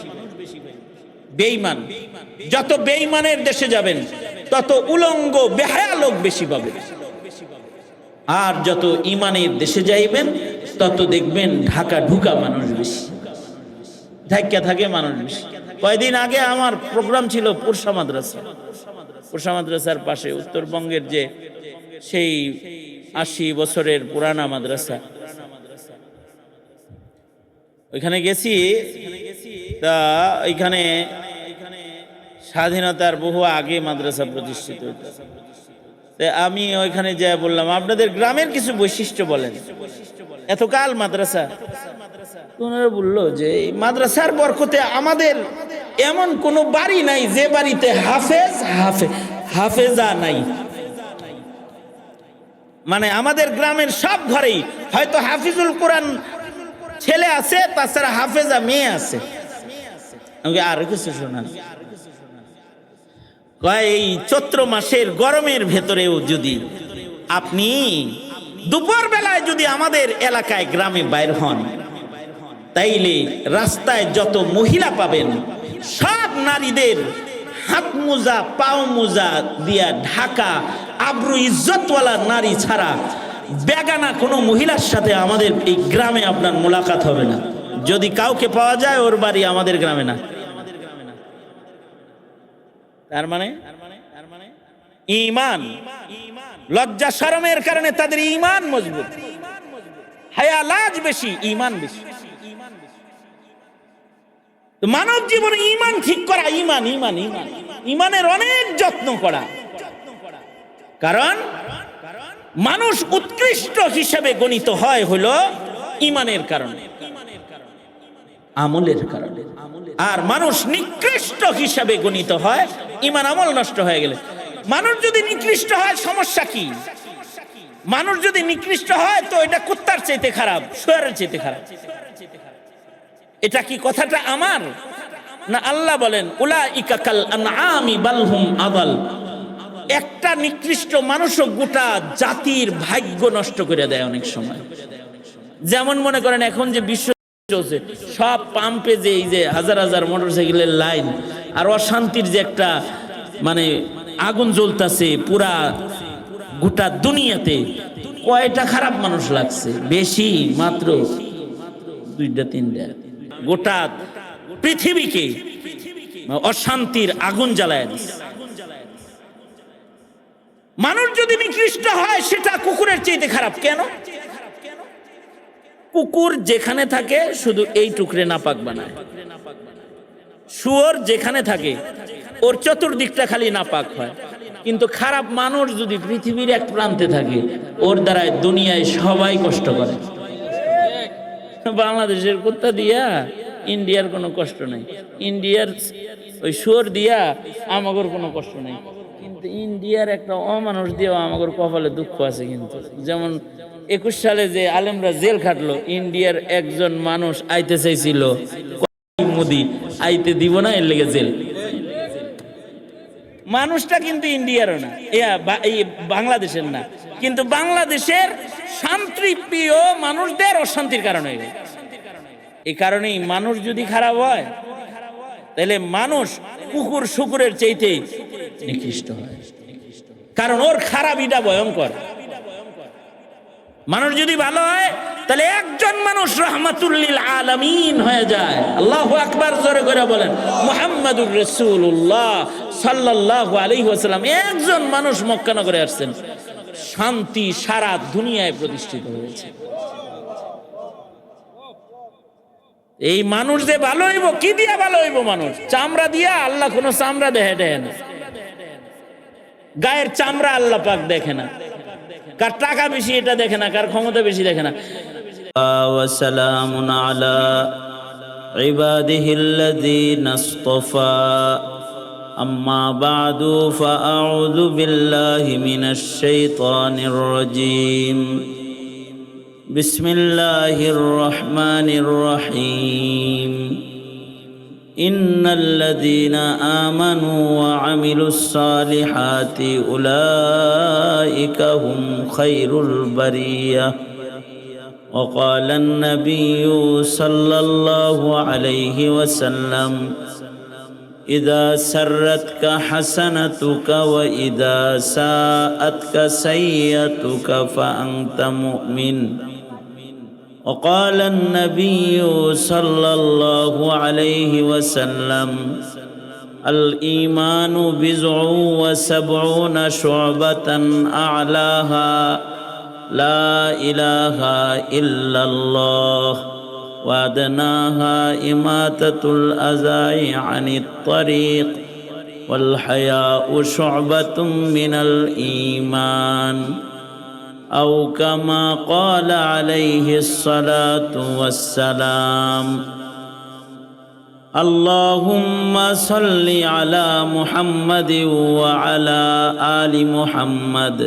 বেঈমান, যত বেঈমানের দেশে যাবেন তত উলঙ্গ বেহায়া লোক বেশি পাবেন। আর যত ঈমানের দেশে যাইবেন তত দেখবেন ঢাকা ঢুকা মানুষ বেশি, ধাক্কা থাকে মানুষ বেশি। কয়েকদিন আগে আমার প্রোগ্রাম ছিল পুরসা মাদ্রাসা, পুরসা মাদ্রাসার পাশে উত্তরবঙ্গের যে সেই 80 বছরের পুরানা মাদ্রাসা, ওইখানে গেছি। তা ওইখানে স্বাধীনতার বহু আগে মাদ্রাসা প্রতিষ্ঠিত হয়েছে। আমি ওইখানে যা বললাম, আপনাদের গ্রামের কিছু বৈশিষ্ট্য বলেন, এতকাল মাদ্রাসা। ওনারা বললো যে এই মাদ্রাসার বরকতে আমাদের এমন কোনো বাড়ি নাই যে বাড়িতে হাফেজা নাই। মানে আমাদের গ্রামের সব ঘরেই হয়তো হাফিজুল কোরআন ছেলে আছে, তাছাড়া হাফেজা মেয়ে আছে। আর কিছু শোনান, এই চৈত্র মাসের গরমের ভেতরেও যদি আপনি দুপুর বেলায় যদি আমাদের এলাকায় গ্রামে বাইর হন, তাইলে রাস্তায় যত মহিলা পাবেন সব নারীদের হাত মোজা পাও মোজা দিয়া ঢাকা, আব্রু ইজ্জতওয়ালা নারী ছাড়া বেগানা কোনো মহিলার সাথে আমাদের এই গ্রামে আপনার মোলাকাত হবে না। যদি কাউকে পাওয়া যায় ওর বাড়ি আমাদের গ্রামে না। তার মানে ঈমান, লজ্জা শরমের কারণে তাদের ঈমান মজবুত, হায়া লাজ বেশি, ঈমান বেশি। মানব জীবনে ঈমান ঠিক করা, ঈমান ঈমান ঈমান ঈমানের অনেক যত্ন করা। কারণ মানুষ উৎকৃষ্ট হিসেবে গণিত হয় হলো ঈমানের কারণে, আমলের কারণে। আর মানুষ নিকৃষ্ট হিসাবে গণিত হয় ঈমান আমল নষ্ট হয়ে গেলে। মানুষ যদি নিকৃষ্ট হয় সমস্যা কি? মানুষ যদি নিকৃষ্ট হয় তো এটা কুত্তার চাইতে খারাপ, শুয়োরের চাইতে খারাপ। এটা কি কথাটা আমার না? আল্লাহ বলেন উলাইকা কাল আনআমি বাল হুম আদাল। একটা নিকৃষ্ট মানুষও গোটা জাতির ভাগ্য নষ্ট করে দেয় অনেক সময়। যেমন মনে করেন এখন যে বিশ্ব চলছে, সব পাম্পে যে এই যে হাজার হাজার মোটরসাইকেলের লাইন আর অশান্তির যে একটা মানে আগুন জ্বলতেছে পুরা গোটা দুনিয়াতে, কয়টা খারাপ মানুষ লাগছে? বেশি, মাত্র 2-3টা। গোটা পৃথিবীকে অশান্তির আগুন জ্বালায় দিচ্ছে। মানুষ যদি নিকৃষ্ট হয় সেটা কুকুরের চাইতে খারাপ। কেন? কুকুর যেখানে থাকে শুধু এই টুকরে নাপাক বানায়, শুয়োর যেখানে থাকে ওর চতুর্দিকটা খালি নাপাক হয়। কিন্তু খারাপ মানুষ যদি পৃথিবীর এক প্রান্তে থাকে, ওর দ্বারায় দুনিয়ায় সবাই কষ্ট করে। বাংলাদেশের কুত্তা দিয়া ইন্ডিয়ার কোনো কষ্ট নাই, ইন্ডিয়ার ওই শুয়োর দিয়া আমাগর কোনো কষ্ট নাই, কিন্তু ইন্ডিয়ার একটা অমানুষ দিয়েও আমাগর কপালে দুঃখ আছে। কিন্তু যেমন 21 সালে যে আলেমরা জেল খাটলো, ইন্ডিয়ার একজন মানুষ আইতে চাইছিল, মোদি আইতে দিব না, এর লেগে জেল। মানুষটা কিন্তু ইন্ডিয়ারও না, এই বাংলাদেশের না, কিন্তু বাংলাদেশের শান্তিপ্রিয় মানুষদের অশান্তির কারণে। এই কারণেই মানুষ যদি খারাপ হয় তাহলে মানুষ কুকুর শুকুরের চাইতে নিকৃষ্ট হয়, কারণ ওর খারাপিটা ভয়ঙ্কর। মানুষ যদি ভালো হয় তাহলে একজন মানুষ রাহমাতুল লিল আলামিন হয়ে যায়। আল্লাহু আকবার, জোরে করে বলেন মুহাম্মাদুর রাসূলুল্লাহ সাল্লাল্লাহু আলাইহি ওয়াসাল্লাম। একজন মানুষ মক্কা নগরে আসছেন, শান্তি সারা দুনিয়ায় প্রতিষ্ঠিত হয়েছে। এই মানুষ যে ভালো হইব, কি দিয়া ভালো হইব? মানুষ চামড়া দিয়া? আল্লাহ কোনো চামড়া দেয় না, গায়ের চামড়া আল্লাহ পাক দেখে না। কার টাকা বেশি এটা দেখে না, কার ক্ষমতা বেশি দেখে না। ওয়াসালামুন আলা ইবাদিহিল্লাযীনা ইসতাফা, আম্মা বা'দু ফাআউযু বিল্লাহি মিনাশ শাইতানির রাজীম। বিসমিল্লাহির রহমানির রহিম। ইন্নাল্লাযীনা আমানু ওয়া আমিলুস সালিহাতি উলাইকা হুম খায়রুল বারিয়াহ। وقال النبي صلى الله عليه وسلم إذا سرتك حسنتك وإذا ساءتك سيئتك فأنت مؤمن. وقال النبي صلى الله عليه وسلم الإيمان بضع وسبعون شعبة أعلاها لا إله إلا الله وأدناها إماتة الأذى عن الطريق والحياء شعبة من الإيمان أو كما قال عليه الصلاة والسلام. اللهم صل على محمد وعلى آل محمد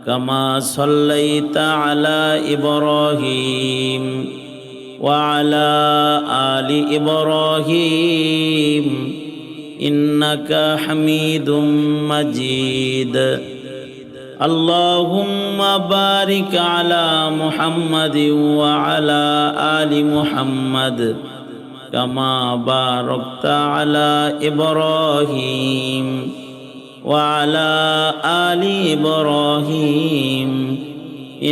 كما صليت على إبراهيم وعلى آل إبراهيم إنك حميد مجيد. اللهم بارك على محمد وعلى آل محمد كما باركت على إبراهيم وعلى آل إبراهيم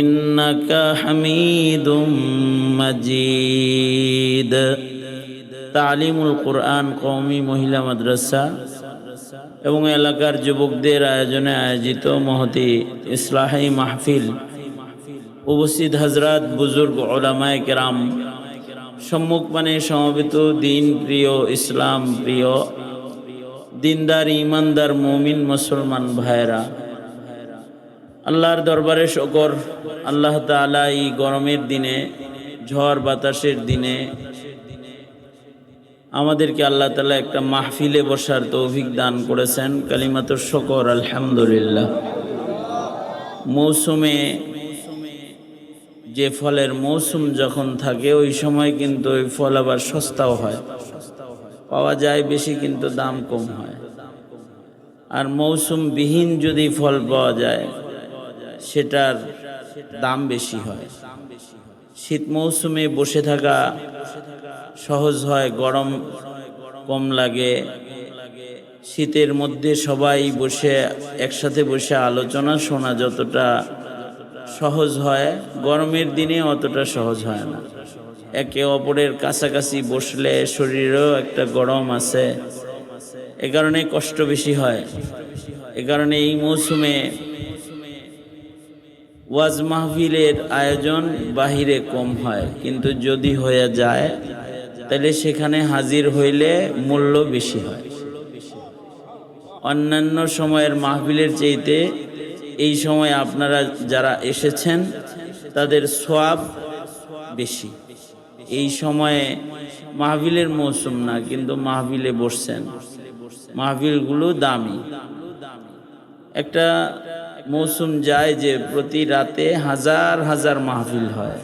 إنك حميد مجيد. তালিমুল কোরআন কওমি মহিলা মাদ্রাসা এবং এলাকার যুবকদের আয়োজনে আয়োজিত মহতি ইসলাহি মাহফিল, উপস্থিত হযরত বুজুর্গ উলামায়ে কেরাম, সম্মুখপানে সমবেত দিন প্রিয়, ইসলাম প্রিয়, দিনদার ইমানদার মুমিন মুসলমান ভাইরা, আল্লাহর দরবারে শুকর। আল্লাহ তাআলা এই গরমের দিনে, ঝড় বাতাসের দিনে আমাদেরকে আল্লাহ তাআলা একটা মাহফিলে বসার তৌফিক দান করেছেন। কালিমাতুশ শুকর, আলহামদুলিল্লাহ। মৌসুমে যে ফলের মৌসুম যখন থাকে ওই সময় কিন্তু ওই ফল আবার সস্তাও হয়, পাওয়া যায় বেশি কিন্তু দাম কম হয়। আর মৌসুম বিহীন যদি ফল পাওয়া যায় সেটার দাম বেশি হয়। শীত মৌসুমে বসে থাকা সহজ হয়, গরম কম লাগে। শীতের মধ্যে সবাই বসে একসাথে বসে আলোচনা শোনা যতটা সহজ হয়, গরমের দিনে অতটা সহজ হয় না। একে অপরের কাছাকাছি বসলে শরীরেও একটা গরম আছে, এ কারণে কষ্ট বেশি হয়। এ কারণে এই মৌসুমে ওয়াজ মাহফিলের আয়োজন বাহিরে কম হয়, কিন্তু যদি হয়ে যায় তাহলে সেখানে হাজির হইলে মূল্য বেশি হয়। অন্যান্য সময়ের মাহফিলের চাইতে এই সময় আপনারা যারা এসেছেন তাদের সওয়াব বেশি। এই সময়ে মাহফিলের মৌসুম না, কিন্তু মাহফিলে বসছেন, মাহফিলগুলো দামি। একটা মৌসুম যায় যে প্রতি রাতে হাজার হাজার মাহফিল হয়,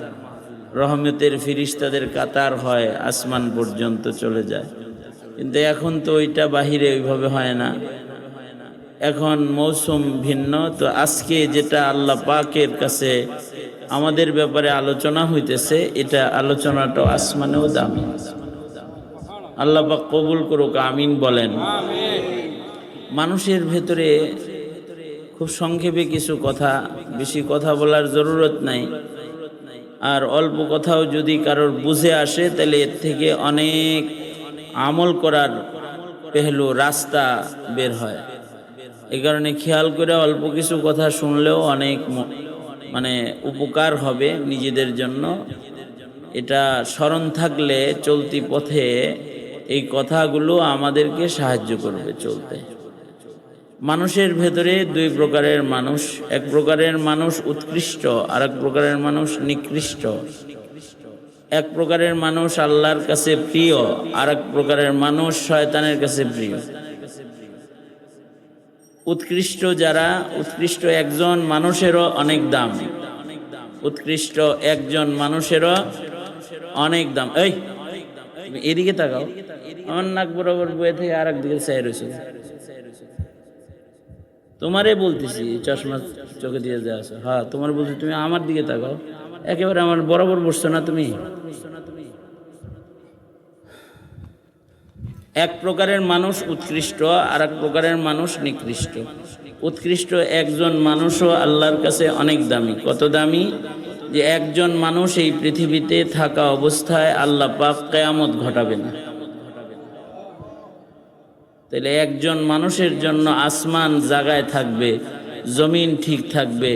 রহমতের ফিরিস্তাদের কাতার হয়, আসমান পর্যন্ত চলে যায়। কিন্তু এখন তো ওইটা বাহিরে ওইভাবে হয় না, এখন মৌসুম ভিন্ন। তো আজকে যেটা আল্লাহ পাকের কাছে আমাদের ব্যাপারে আলোচনা হইতেছে, এটা আলোচনাটা আসমানেও দামি। আল্লাহ পাক কবুল করুক, আমিন বলেন। মানুষের ভেতরে খুব সংক্ষেপে কিছু কথা, বেশি কথা বলার জরুরত নাই। আর অল্প কথাও যদি কারোর বুঝে আসে তাহলে এর থেকে অনেক আমল করার পেহলু রাস্তা বের হয়। এই কারণে খেয়াল করে অল্প কিছু কথা শুনলেও অনেক মানে উপকার হবে নিজেদের জন্য। এটা স্মরণ থাকলে চলতি পথে এই কথাগুলো আমাদেরকে সাহায্য করবে চলতে। মানুষের ভেতরে দুই প্রকারের মানুষ, এক প্রকারের মানুষ উৎকৃষ্ট, আর এক প্রকারের মানুষ নিকৃষ্ট। এক প্রকারের মানুষ আল্লাহর কাছে প্রিয়, আর এক প্রকারের মানুষ শয়তানের কাছে প্রিয়। উৎকৃষ্ট যারা, উৎকৃষ্ট একজন মানুষেরও অনেক দাম, উৎকৃষ্ট একজন মানুষেরও অনেক দাম। এই এদিকে তাকাও, আমার নাক বরাবর বয়ে থেকে আর একদিকে চাই রয়েছে। তোমারে বলতেছি, চশমা চোখে দিয়ে যা আছো, হ্যাঁ তোমার বলছি, তুমি আমার দিকে তাকাও, একেবারে আমার বরাবর বসছো না তুমি। এক প্রকারের মানুষ উৎকৃষ্ট, আর এক প্রকারের মানুষ নিকৃষ্ট। উৎকৃষ্ট একজন মানুষও আল্লাহর কাছে অনেক দামি। কত দামি? যে একজন মানুষ এই পৃথিবীতে থাকা অবস্থায় আল্লাহ পাক কিয়ামত ঘটাবে না। তাহলে একজন মানুষের জন্য আসমান জায়গায় থাকবে, জমিন ঠিক থাকবে,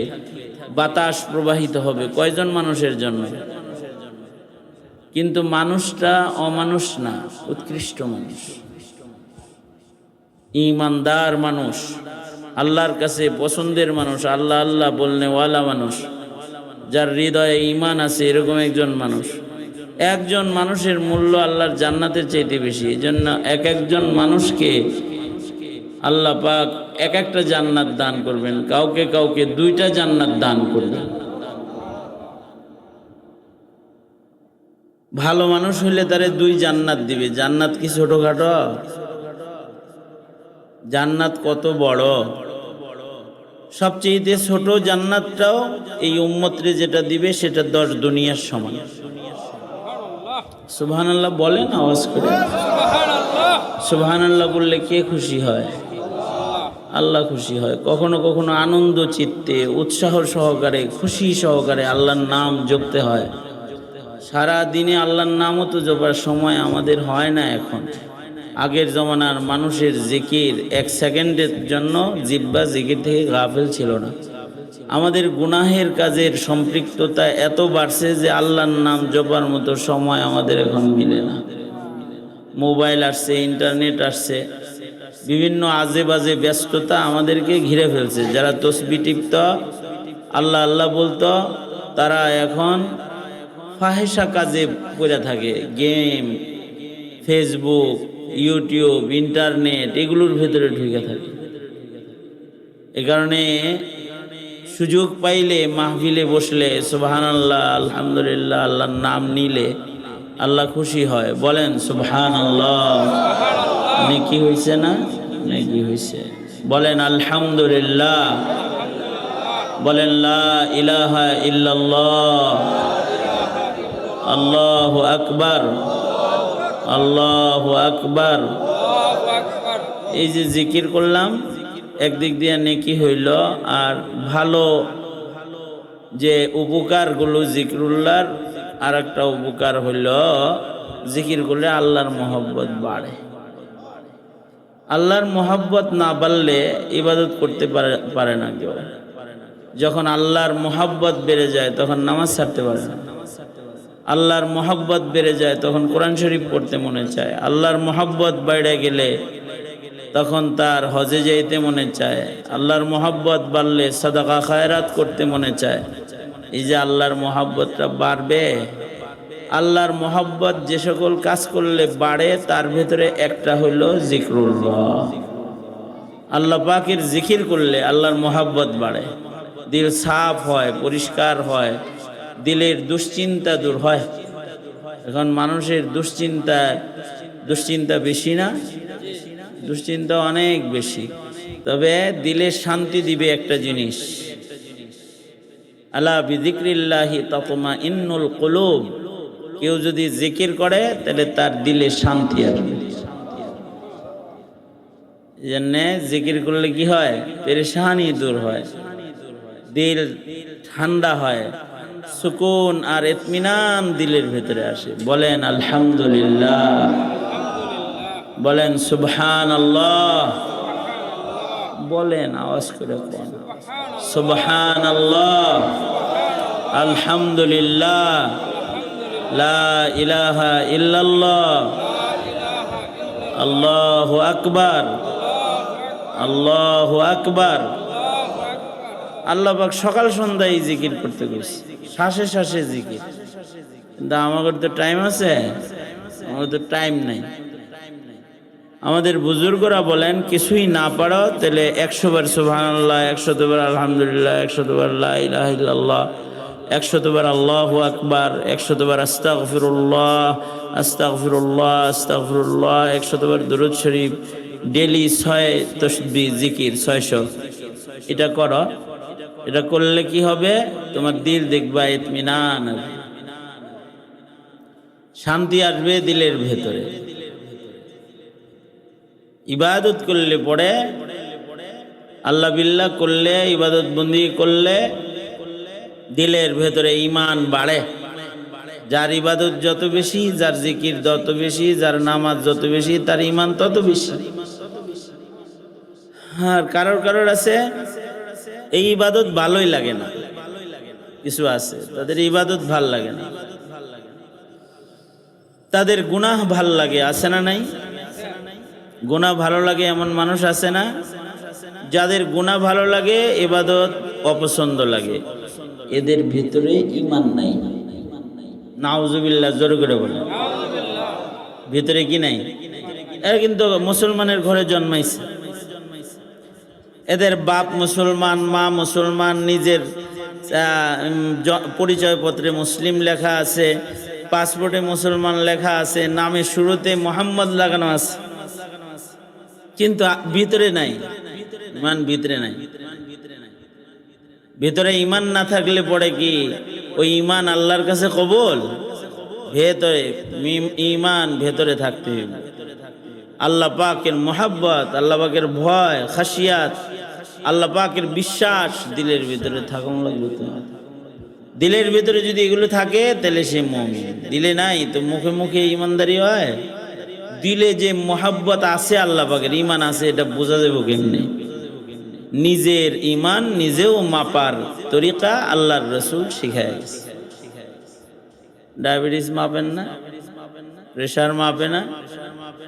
বাতাস প্রবাহিত হবে, কয়জন মানুষের জন্য? কিন্তু মানুষটা অমানুষ না, উৎকৃষ্ট মানুষ, ঈমানদার মানুষ, আল্লাহর কাছে পছন্দের মানুষ, আল্লাহ আল্লাহ বলনেওয়ালা মানুষ, যার হৃদয়ে ঈমান আছে, এরকম একজন মানুষ। একজন মানুষের মূল্য আল্লাহর জান্নাতের চাইতে বেশি। এই জন্য এক একজন মানুষকে আল্লাহ পাক এক একটা জান্নাত দান করবেন, কাউকে কাউকে দুইটা জান্নাত দান করবেন। ভালো মানুষ হইলে তারে দুই জান্নাত দিবে। জান্নাত কি ছোটখাটো? জান্নাত কত বড়! সবচেয়ে ছোট জান্নাতটাও এই উম্মতরে যেটা দিবে সেটা 10 দুনিয়ার সমান। সুবহানাল্লাহ বলেন আওয়াজ করে। সুবহানাল্লাহ বললে কে খুশি হয়? আল্লাহ খুশি হয়। কখনো কখনো আনন্দ চিত্তে, উৎসাহ সহকারে, খুশি সহকারে আল্লাহর নাম জপতে হয়। সারা দিনে আল্লাহর নামও তো জপার সময় আমাদের হয় না এখন। আগের জমানার মানুষের জিকির এক সেকেন্ডের জন্য জিহ্বা জিকির থেকে গাফেল ছিল না। আমাদের গুনাহের কাজের সম্পৃক্ততা এত বাড়ছে যে আল্লাহর নাম জপার মতো সময় আমাদের এখন মিলে না। মোবাইল আসছে, ইন্টারনেট আসছে, বিভিন্ন আজে বাজে ব্যস্ততা আমাদেরকে ঘিরে ফেলছে। যারা তসবিহ টিপত, আল্লাহ আল্লাহ বলতো, তারা এখন ফাহেসা কাজে পড়ে থাকে, গেম, ফেসবুক, ইউটিউব, ইন্টারনেট এগুলোর ভেতরে ঢুকে থাকে। এ কারণে সুযোগ পাইলে মাহফিলে বসলে সুবহানাল্লাহ, আলহামদুলিল্লাহ, আল্লাহর নাম নিলে আল্লাহ খুশি হয়। বলেন সুবহানাল্লাহ। নেকি হয়েছে না? নেকি হয়েছে। বলেন আলহামদুলিল্লাহ। বলেন লা ইলাহা ইল্লাল্লাহ, আল্লাহু আকবার, আল্লাহু আকবার। এই যে জিকির করলাম, একদিক দিয়ে নেকি হইল, আর ভালো যে উপকারগুলো জিকিরুল্লাহর আর একটা উপকার হইল, জিকির করলে আল্লাহর মহব্বত বাড়ে। আল্লাহর মহব্বত না বাড়লে ইবাদত করতে পারে না কেউ। যখন আল্লাহর মহব্বত বেড়ে যায় তখন নামাজ ছাড়তে পারে না। আল্লাহর মহব্বত বেড়ে যায় তখন কোরআন শরীফ পড়তে মনে চায়। আল্লাহর মহব্বত বেড়ে গেলে তখন তার হজে যাইতে মনে চায়। আল্লাহর মহব্বত বাড়লে সাদাকা খায়রাত করতে মনে চায়। এই যে আল্লাহর মহব্বতটা বাড়বে, আল্লাহর মহব্বত যে সকল কাজ করলে বাড়ে তার ভেতরে একটা হইল জিকরুল্লাহ। আল্লাহ পাকের জিকির করলে আল্লাহর মহব্বত বাড়ে, দিল সাফ হয়, পরিষ্কার হয়, দিলের দুশ্চিন্তা দূর হয়। এখন মানুষের দুশ্চিন্তা বেশি না? দুশ্চিন্তা অনেক বেশি। তবে দিলে শান্তি দিবে একটা জিনিস, আলা বিযিকরিল্লাহি তাতমাইন্নুল কুলুব। কেউ যদি জিকির করে তাহলে তার দিলে শান্তি আসবে। এই জন্যে জিকির করলে কি হয়? পেরেশানি দূর হয়, দিল ঠান্ডা হয়, সুকুন আর ইতমিনান দিলের ভেতরে আসে। বলেন আলহামদুলিল্লাহ, বলেন সুবহানাল্লাহ, বলেন আওয়াজ করে কোন সুবহানাল্লাহ, আলহামদুলিল্লাহ, লা ইলাহা ইল্লাল্লাহ, আল্লাহু আকবার, আল্লাহু আকবার। আল্লাহ পাক সকাল সন্ধ্যায় জিকির করতে কইছে, শ্বাসে শ্বাসে জিকির। কিন্তু আমাদের তো টাইম আছে? আমাদের তো টাইম নাই। আমাদের বুজুর্গরা বলেন, কিছুই না পারো তাহলে 100 বার সুবহানাল্লাহ, 100 বার আলহামদুলিল্লাহ, 100 বার লা ইলাহা ইল্লাল্লাহ, 100 বার আল্লাহু আকবার, 100 বার আস্তাগফিরুল্লাহ, আস্তাগফিরুল্লাহ, আস্তাগফিরুল্লাহ, 100 বার দুরূদ শরীফ, ডেইলি 6 তাসবিহ জিকির 600। এটা করো। এটা করলে কি হবে? তোমার দিল দেখবা ইতমিনান, শান্তি আসবে দিলের ভেতরে। ইবাদত করলে পরে, আল্লাহ বিল্লাহ করলে, ইবাদত বন্দি করলে দিলের ভেতরে ঈমান বাড়ে। যার ইবাদত যত বেশি, যার জিকির যত বেশি, যার নামাজ যত বেশি, তার ঈমান তত বেশি। আর কারোর আছে এই ইবাদত ভালোই লাগে না, কিছু আছে তাদের ইবাদত ভাল লাগে না, তাদের গুনাহ ভাল লাগে। আছে না নাই? গুনাহ ভালো লাগে এমন মানুষ আছে না? যাদের গুনাহ ভালো লাগে, ইবাদত অপছন্দ লাগে, এদের ভিতরে ঈমান নাই। নাউজুবিল্লাহ, জোরে করে বলেন। ভিতরে কি নাই? এরা কিন্তু মুসলমানের ঘরে জন্মাইছে। এদের বাপ মুসলমান, মা মুসলমান, নিজের পরিচয়পত্রে মুসলিম লেখা আছে, পাসপোর্টে মুসলমান লেখা আছে, নামে শুরুতে মোহাম্মদ লাগানো আছে, কিন্তু ভিতরে নাই ঈমান। ভিতরে নাই। ভিতরে ঈমান না থাকলে পড়ে কি ওই ঈমান আল্লাহর কাছে কবুল? ভেতরে ঈমান ভেতরে থাকতে হবে। আল্লাহ পাকের মোহাব্বত, আল্লাহ পাকের ভয়, খাশিয়াত, আল্লাহ পাকের বিশ্বাস দিলের ভিতরে থাকুন লাগবে। দিলের ভিতরে যদি এগুলো থাকে তাহলে সে মুমিন। দিলে নাই তো মুখে মুখে ঈমানদারি হয়। দিলে যে মোহাব্বত আছে আল্লাহ পাকের, ঈমান আছে, এটা বোঝা যাবে কেমনে? নিজের ঈমান নিজেও মাপার তরিকা আল্লাহর রাসূল শিখায় গেছে। ডায়াবেটিস মাপেন না? প্রেশার মাপে না?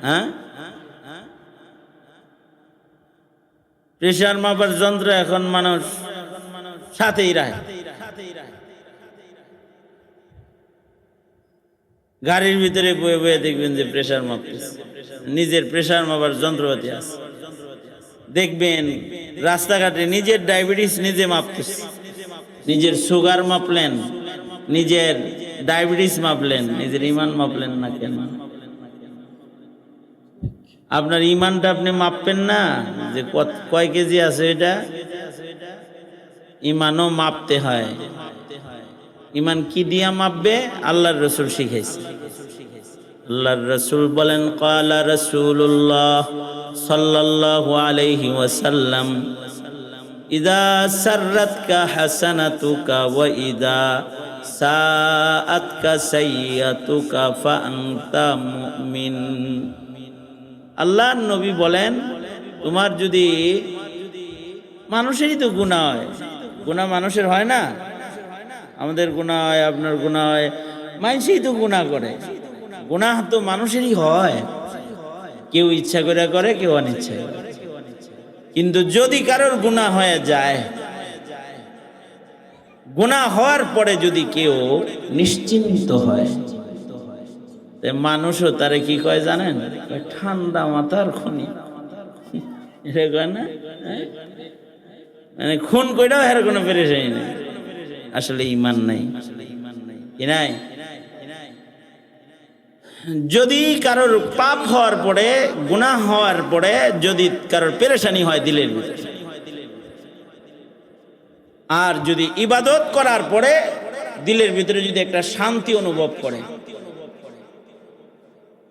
হ্যাঁ, প্রেশার মাপার যন্ত্র এখন মানুষ সাথেই রাখে। গাড়ির ভিতরে বয়ে বয়ে দেখবেন যে প্রেসার মাপতেছে, নিজের প্রেসার মাপার যন্ত্রপাতি আছে। দেখবেন রাস্তাঘাটে নিজের ডায়াবেটিস নিজে মাপতেছে, নিজের সুগার মাপলেন, নিজের ডায়াবেটিস মাপলেন, নিজের ইমান মাপলেন না কেন? আপনার ইমানটা আপনি মাপবেন না যে কয় কেজি আছে? এটা ইমানও মাপতে হয়। ইমান কি দিয়া মাপবে? আল্লাহর রাসূল শিখাইছে। আল্লাহর রাসূল বলেন, ক্বালা রাসূলুল্লাহ সাল্লাল্লাহু আলাইহি ওয়াসাল্লাম, ইযা সাররাতকা হাসানাতুকা ওয়া ইযা সাআতকা সাইয়্যাতুকা ফাআনতা মুমিন। আল্লাহর নবী বলেন, তোমার যদি, মানুষেরই তো গুনাহ হয়, গুনাহ মানুষের হয় না? আমাদের গুনাহ হয়, আপনার গুনাহ হয়, মানুষই তো গুনাহ করে। গুনাহ তো মানুষেরই হয়, কেউ ইচ্ছা করে করে, কেউ অনিচ্ছা করে। কিন্তু যদি কারোর গুনাহ হয়ে যায়, গুনাহ হওয়ার পরে যদি কেউ নিশ্চিন্ত হয়, মানুষও তারে কি কয় জানেন? ঠান্ডা মাথার খনি। এটা কয় না, মানে খুন কইটাও এর কোনো পেরেশানি নেই। আসলে ইমান নাই, কি নাই? যদি কারোর পাপ হওয়ার পরে, গুনাহ হওয়ার পরে যদি কারোর পেরেশানি হয় দিলের ভিতরে, আর যদি ইবাদত করার পরে দিলের ভিতরে যদি একটা শান্তি অনুভব করে,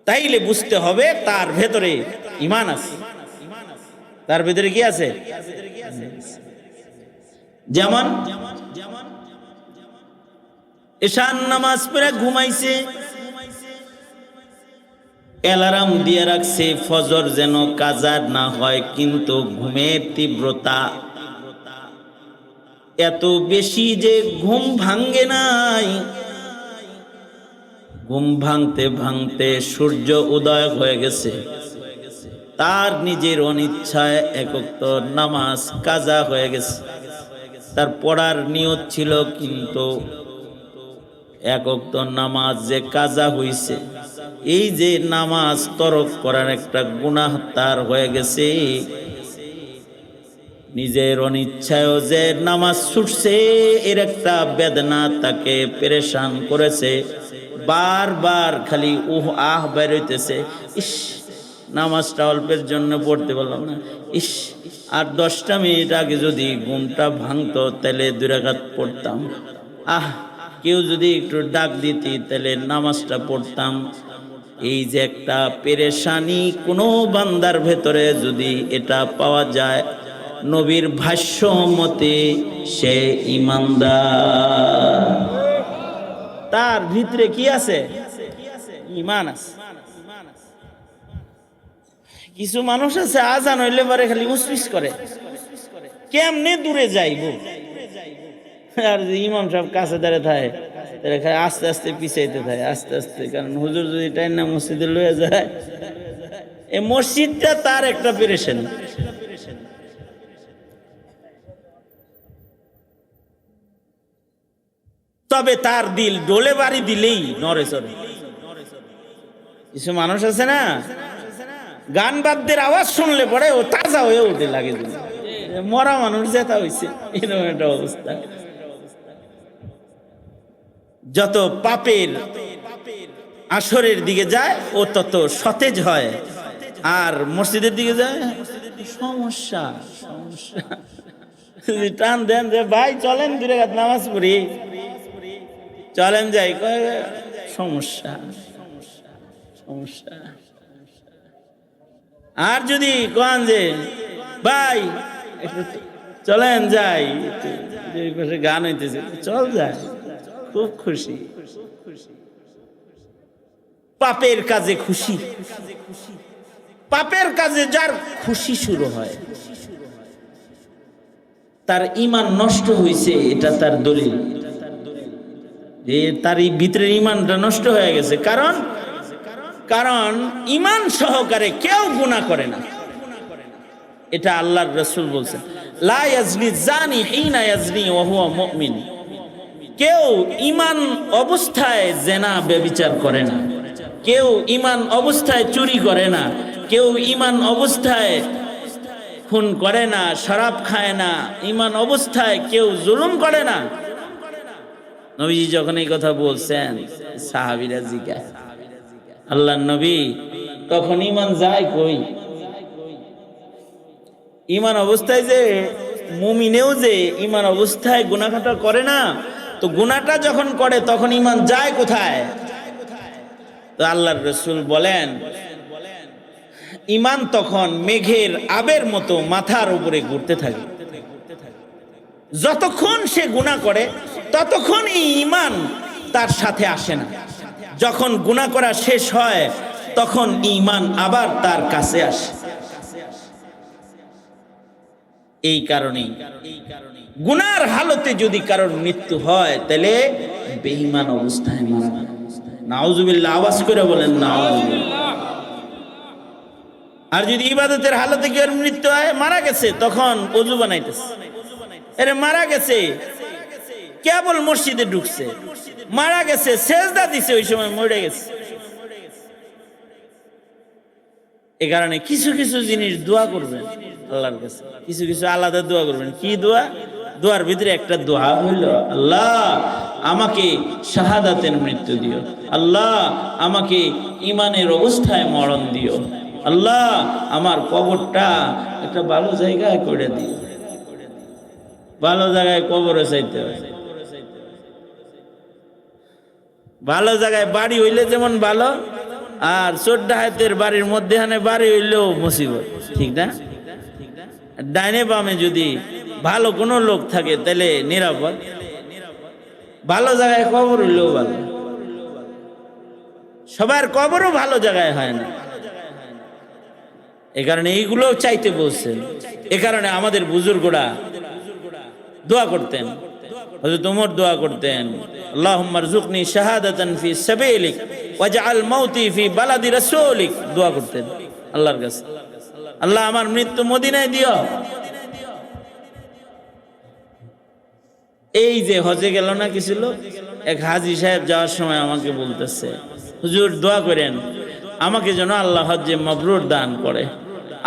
তাইলে বুঝতে হবে তার ভেতরে ঈমান আছে। তার ভেতরে কি আছে? যেমন ঈশান নামাজ পড়ে ঘুমাইছে, অ্যালার্ম দিয়ে রাখছে ফজর যেন কাজা না হয়, কিন্তু ঘুমের তীব্রতা এত বেশি যে ঘুম ভাঙ্গে নাই। ঘুম ভাঙতে ভাঙতে সূর্য উদয় হয়ে গেছে, তার নিজের অনিচ্ছায় একক নামাজ কাজা হয়ে গেছে। তার পড়ার নিয়ত ছিল, কিন্তু একক নামাজ যে কাজা হইছে, এই যে নামাজ তরক করার একটা গুনাহ তার হয়ে গেছে। নিজের অনিচ্ছায়ও যে নামাজ ছুটছে, এর একটা বেদনা তাকে পেরেশান করেছে। বারবার খালি আহ বের হইতেছে, ইস নামাজটা অল্পের জন্য পড়তে পারলাম না, ইস আর 10টা মিনিট আগে যদি ঘুমটা ভাঙতো তাহলে 2 রাকাত পড়তাম, কেউ যদি একটু ডাক দিতি তাহলে নামাজটা পড়তাম। এই যে একটা পেরেশানি কোনো বান্দার ভেতরে যদি এটা পাওয়া যায়, নবীর ভাষ্য মতে সে ঈমানদার। তার ভিতরে কি আছে? ঈমান আছে। কিছু মানুষ আছে আজান হইলে পরে খালি উসপিস করে, কেমনে দূরে যাইব। আর ইমাম সাহেব কাছে দাঁড়িয়ে থাকে, আস্তে আস্তে পিছাইতে থাকে, আস্তে আস্তে। কারণ হুজুর যদি টাইম না মসজিদে লয়ে যায়, এই মসজিদটা তার একটা পেরেশানি। তবে তার দিল ডোলে বাড়ি দিলেই নড়ে চড়ে। কিছু মানুষ আছে না, গান বাদ্যের আওয়াজ শুনলে পরে ও তাজা হয়ে উঠে লাগে, মরা মানুষ যেটা হয়েছে এরকম একটা অবস্থা। যত পাপের আসরের দিকে যায় ও তত সতেজ হয়, আর মসজিদের দিকে যায় সমস্যা। সমস্যা টান দেন যে ভাই চলেন 2 রাকাত নামাজ পড়ি, চলেন যাই, সমস্যা সমস্যা। আর যদি কোন যে ভাই চলেন যাই, গান হইতেছে, চল যাই, খুব খুশি। পাপের কাজে খুশি, পাপের কাজে যার খুশি শুরু হয়, তার ঈমান নষ্ট হয়েছে, এটা তার দলিল যে তার এই ভিতরের ঈমানটা নষ্ট হয়ে গেছে। কারণ কারণ ঈমান সহকারে কেউ গুনাহ করে না, এটা আল্লাহর রাসূল বলছেন। লা ইয়াজনি জানি হিনা ইয়াজনি ওয়া হুয়া মুমিন। কেউ ঈমান অবস্থায় জেনা ব্যভিচার করে না, কেউ ঈমান অবস্থায় চুরি করে না, কেউ ঈমান অবস্থায় খুন করে না, শরাব খায় না, ঈমান অবস্থায় কেউ জুলুম করে না। নবীজি যখন এই কথা বলছেন, সাহাবীরা জিজ্ঞাসা, আল্লাহর নবী তখন ঈমান যায় কই? ঈমান অবস্থায় যে মুমিনেও যে ঈমান অবস্থায় গুনাহটা করে না, তো গুনাহটা যখন করে তখন ঈমান যায় কোথায়? তো আল্লাহর রাসূল বলেন, ঈমান তখন মেঘের আবের মতো মাথার উপরে ঘুরতে থাকে। যতক্ষণ সে গুনাহ করে ততক্ষণ এই ঈমান তার সাথে আসে না। যখন গুনাহ করা শেষ হয় তখন ঈমান আবার তার কাছে আসে। এই কারণেই গুনার হালতে যদি কারোর মৃত্যু হয় তাহলে বেঈমান অবস্থায় মারা যায়। নাউজুবিল্লাহ, আওয়াজ করে বলেন নাউজুবিল্লাহ। আর যদি ইবাদতের হালতে কেউ মৃত্যু হয়, মারা গেছে, তখন ওযু বানাইতেছে, এরে মারা গেছে, কেবল মসজিদে ঢুকছে, মারা গেছে, সেজদা দিছে, ওই সময় মরে গেছে। এই কারণে কিছু কিছু জিনিস দোয়া করবেন আল্লাহর কাছে, কিছু কিছু আলাদা দোয়া করবেন। কি দোয়া? দোয়ার ভিতরে একটা দোয়া হইল, আল্লাহ আমাকে শাহাদাতের মৃত্যু দিও, আল্লাহ আমাকে ঈমানের অবস্থায় মরণ দিও, আল্লাহ আমার কবরটা একটা ভালো জায়গায় করে দিও। ভালো জায়গায় কবরে চাইতে হয়। ভালো জায়গায় বাড়ি হইলে যেমন ভালো, আর চোরডাহাতের বাড়ির মধ্যেখানে বাড়ি হইলেও মুসিবত, ঠিক না? ডাইনে বামে যদি ভালো কোনো লোক থাকে তাহলে নিরাপদ। ভালো জায়গায় কবর হইলেও ভালো, সবার কবরও ভালো জায়গায় হয় না। এ কারণে এইগুলো চাইতে বলছেন। এ কারণে আমাদের বুজুর্গরা দোয়া করতেন, হযরত ওমর দোয়া করতেন, আল্লাহুম্মা রযুকনি শাহাদাতান ফি সাবিলিক ওয়াজআল মাউতি ফি বালাদি রাসূলিক। দোয়া করতেন আল্লাহর কাছে, আল্লাহ আমার মৃত্যু মদিনায় দিও। এই যে হজে গেল না কিছু লোক, এক হাজী সাহেব যাওয়ার সময় আমাকে বলতেছে, হুজুর দোয়া করেন আমাকে যেন আল্লাহ হজ্জে মাবরুর দান করে,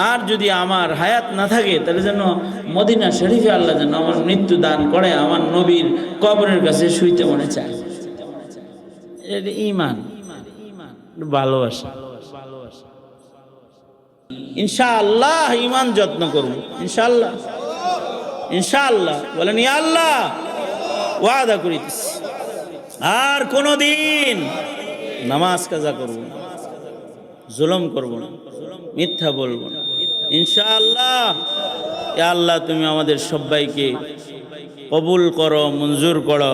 আর যদি আমার হায়াত না থাকে তাহলে যেন মদিনা শরীফে আল্লাহ যেন আমার মৃত্যু দান করে, আমার নবীর কবরের কাছে শুইতে মনে চায়। এটা ঈমান, ভালোবাসা। ইনশাআল্লাহ ঈমান যত্ন করব, ইনশাআল্লাহ, ইনশাআল্লাহ। বলেন ইয়া আল্লাহ, ওয়াদা করিতেছি আর কোনদিন নামাজ কাজা করব না, জুলুম করব না, মিথ্যা বলবো না, ইনশাআল্লাহ। ইয়া আল্লাহ তুমি আমাদের সবাইকে কবুল করো, মঞ্জুর করো।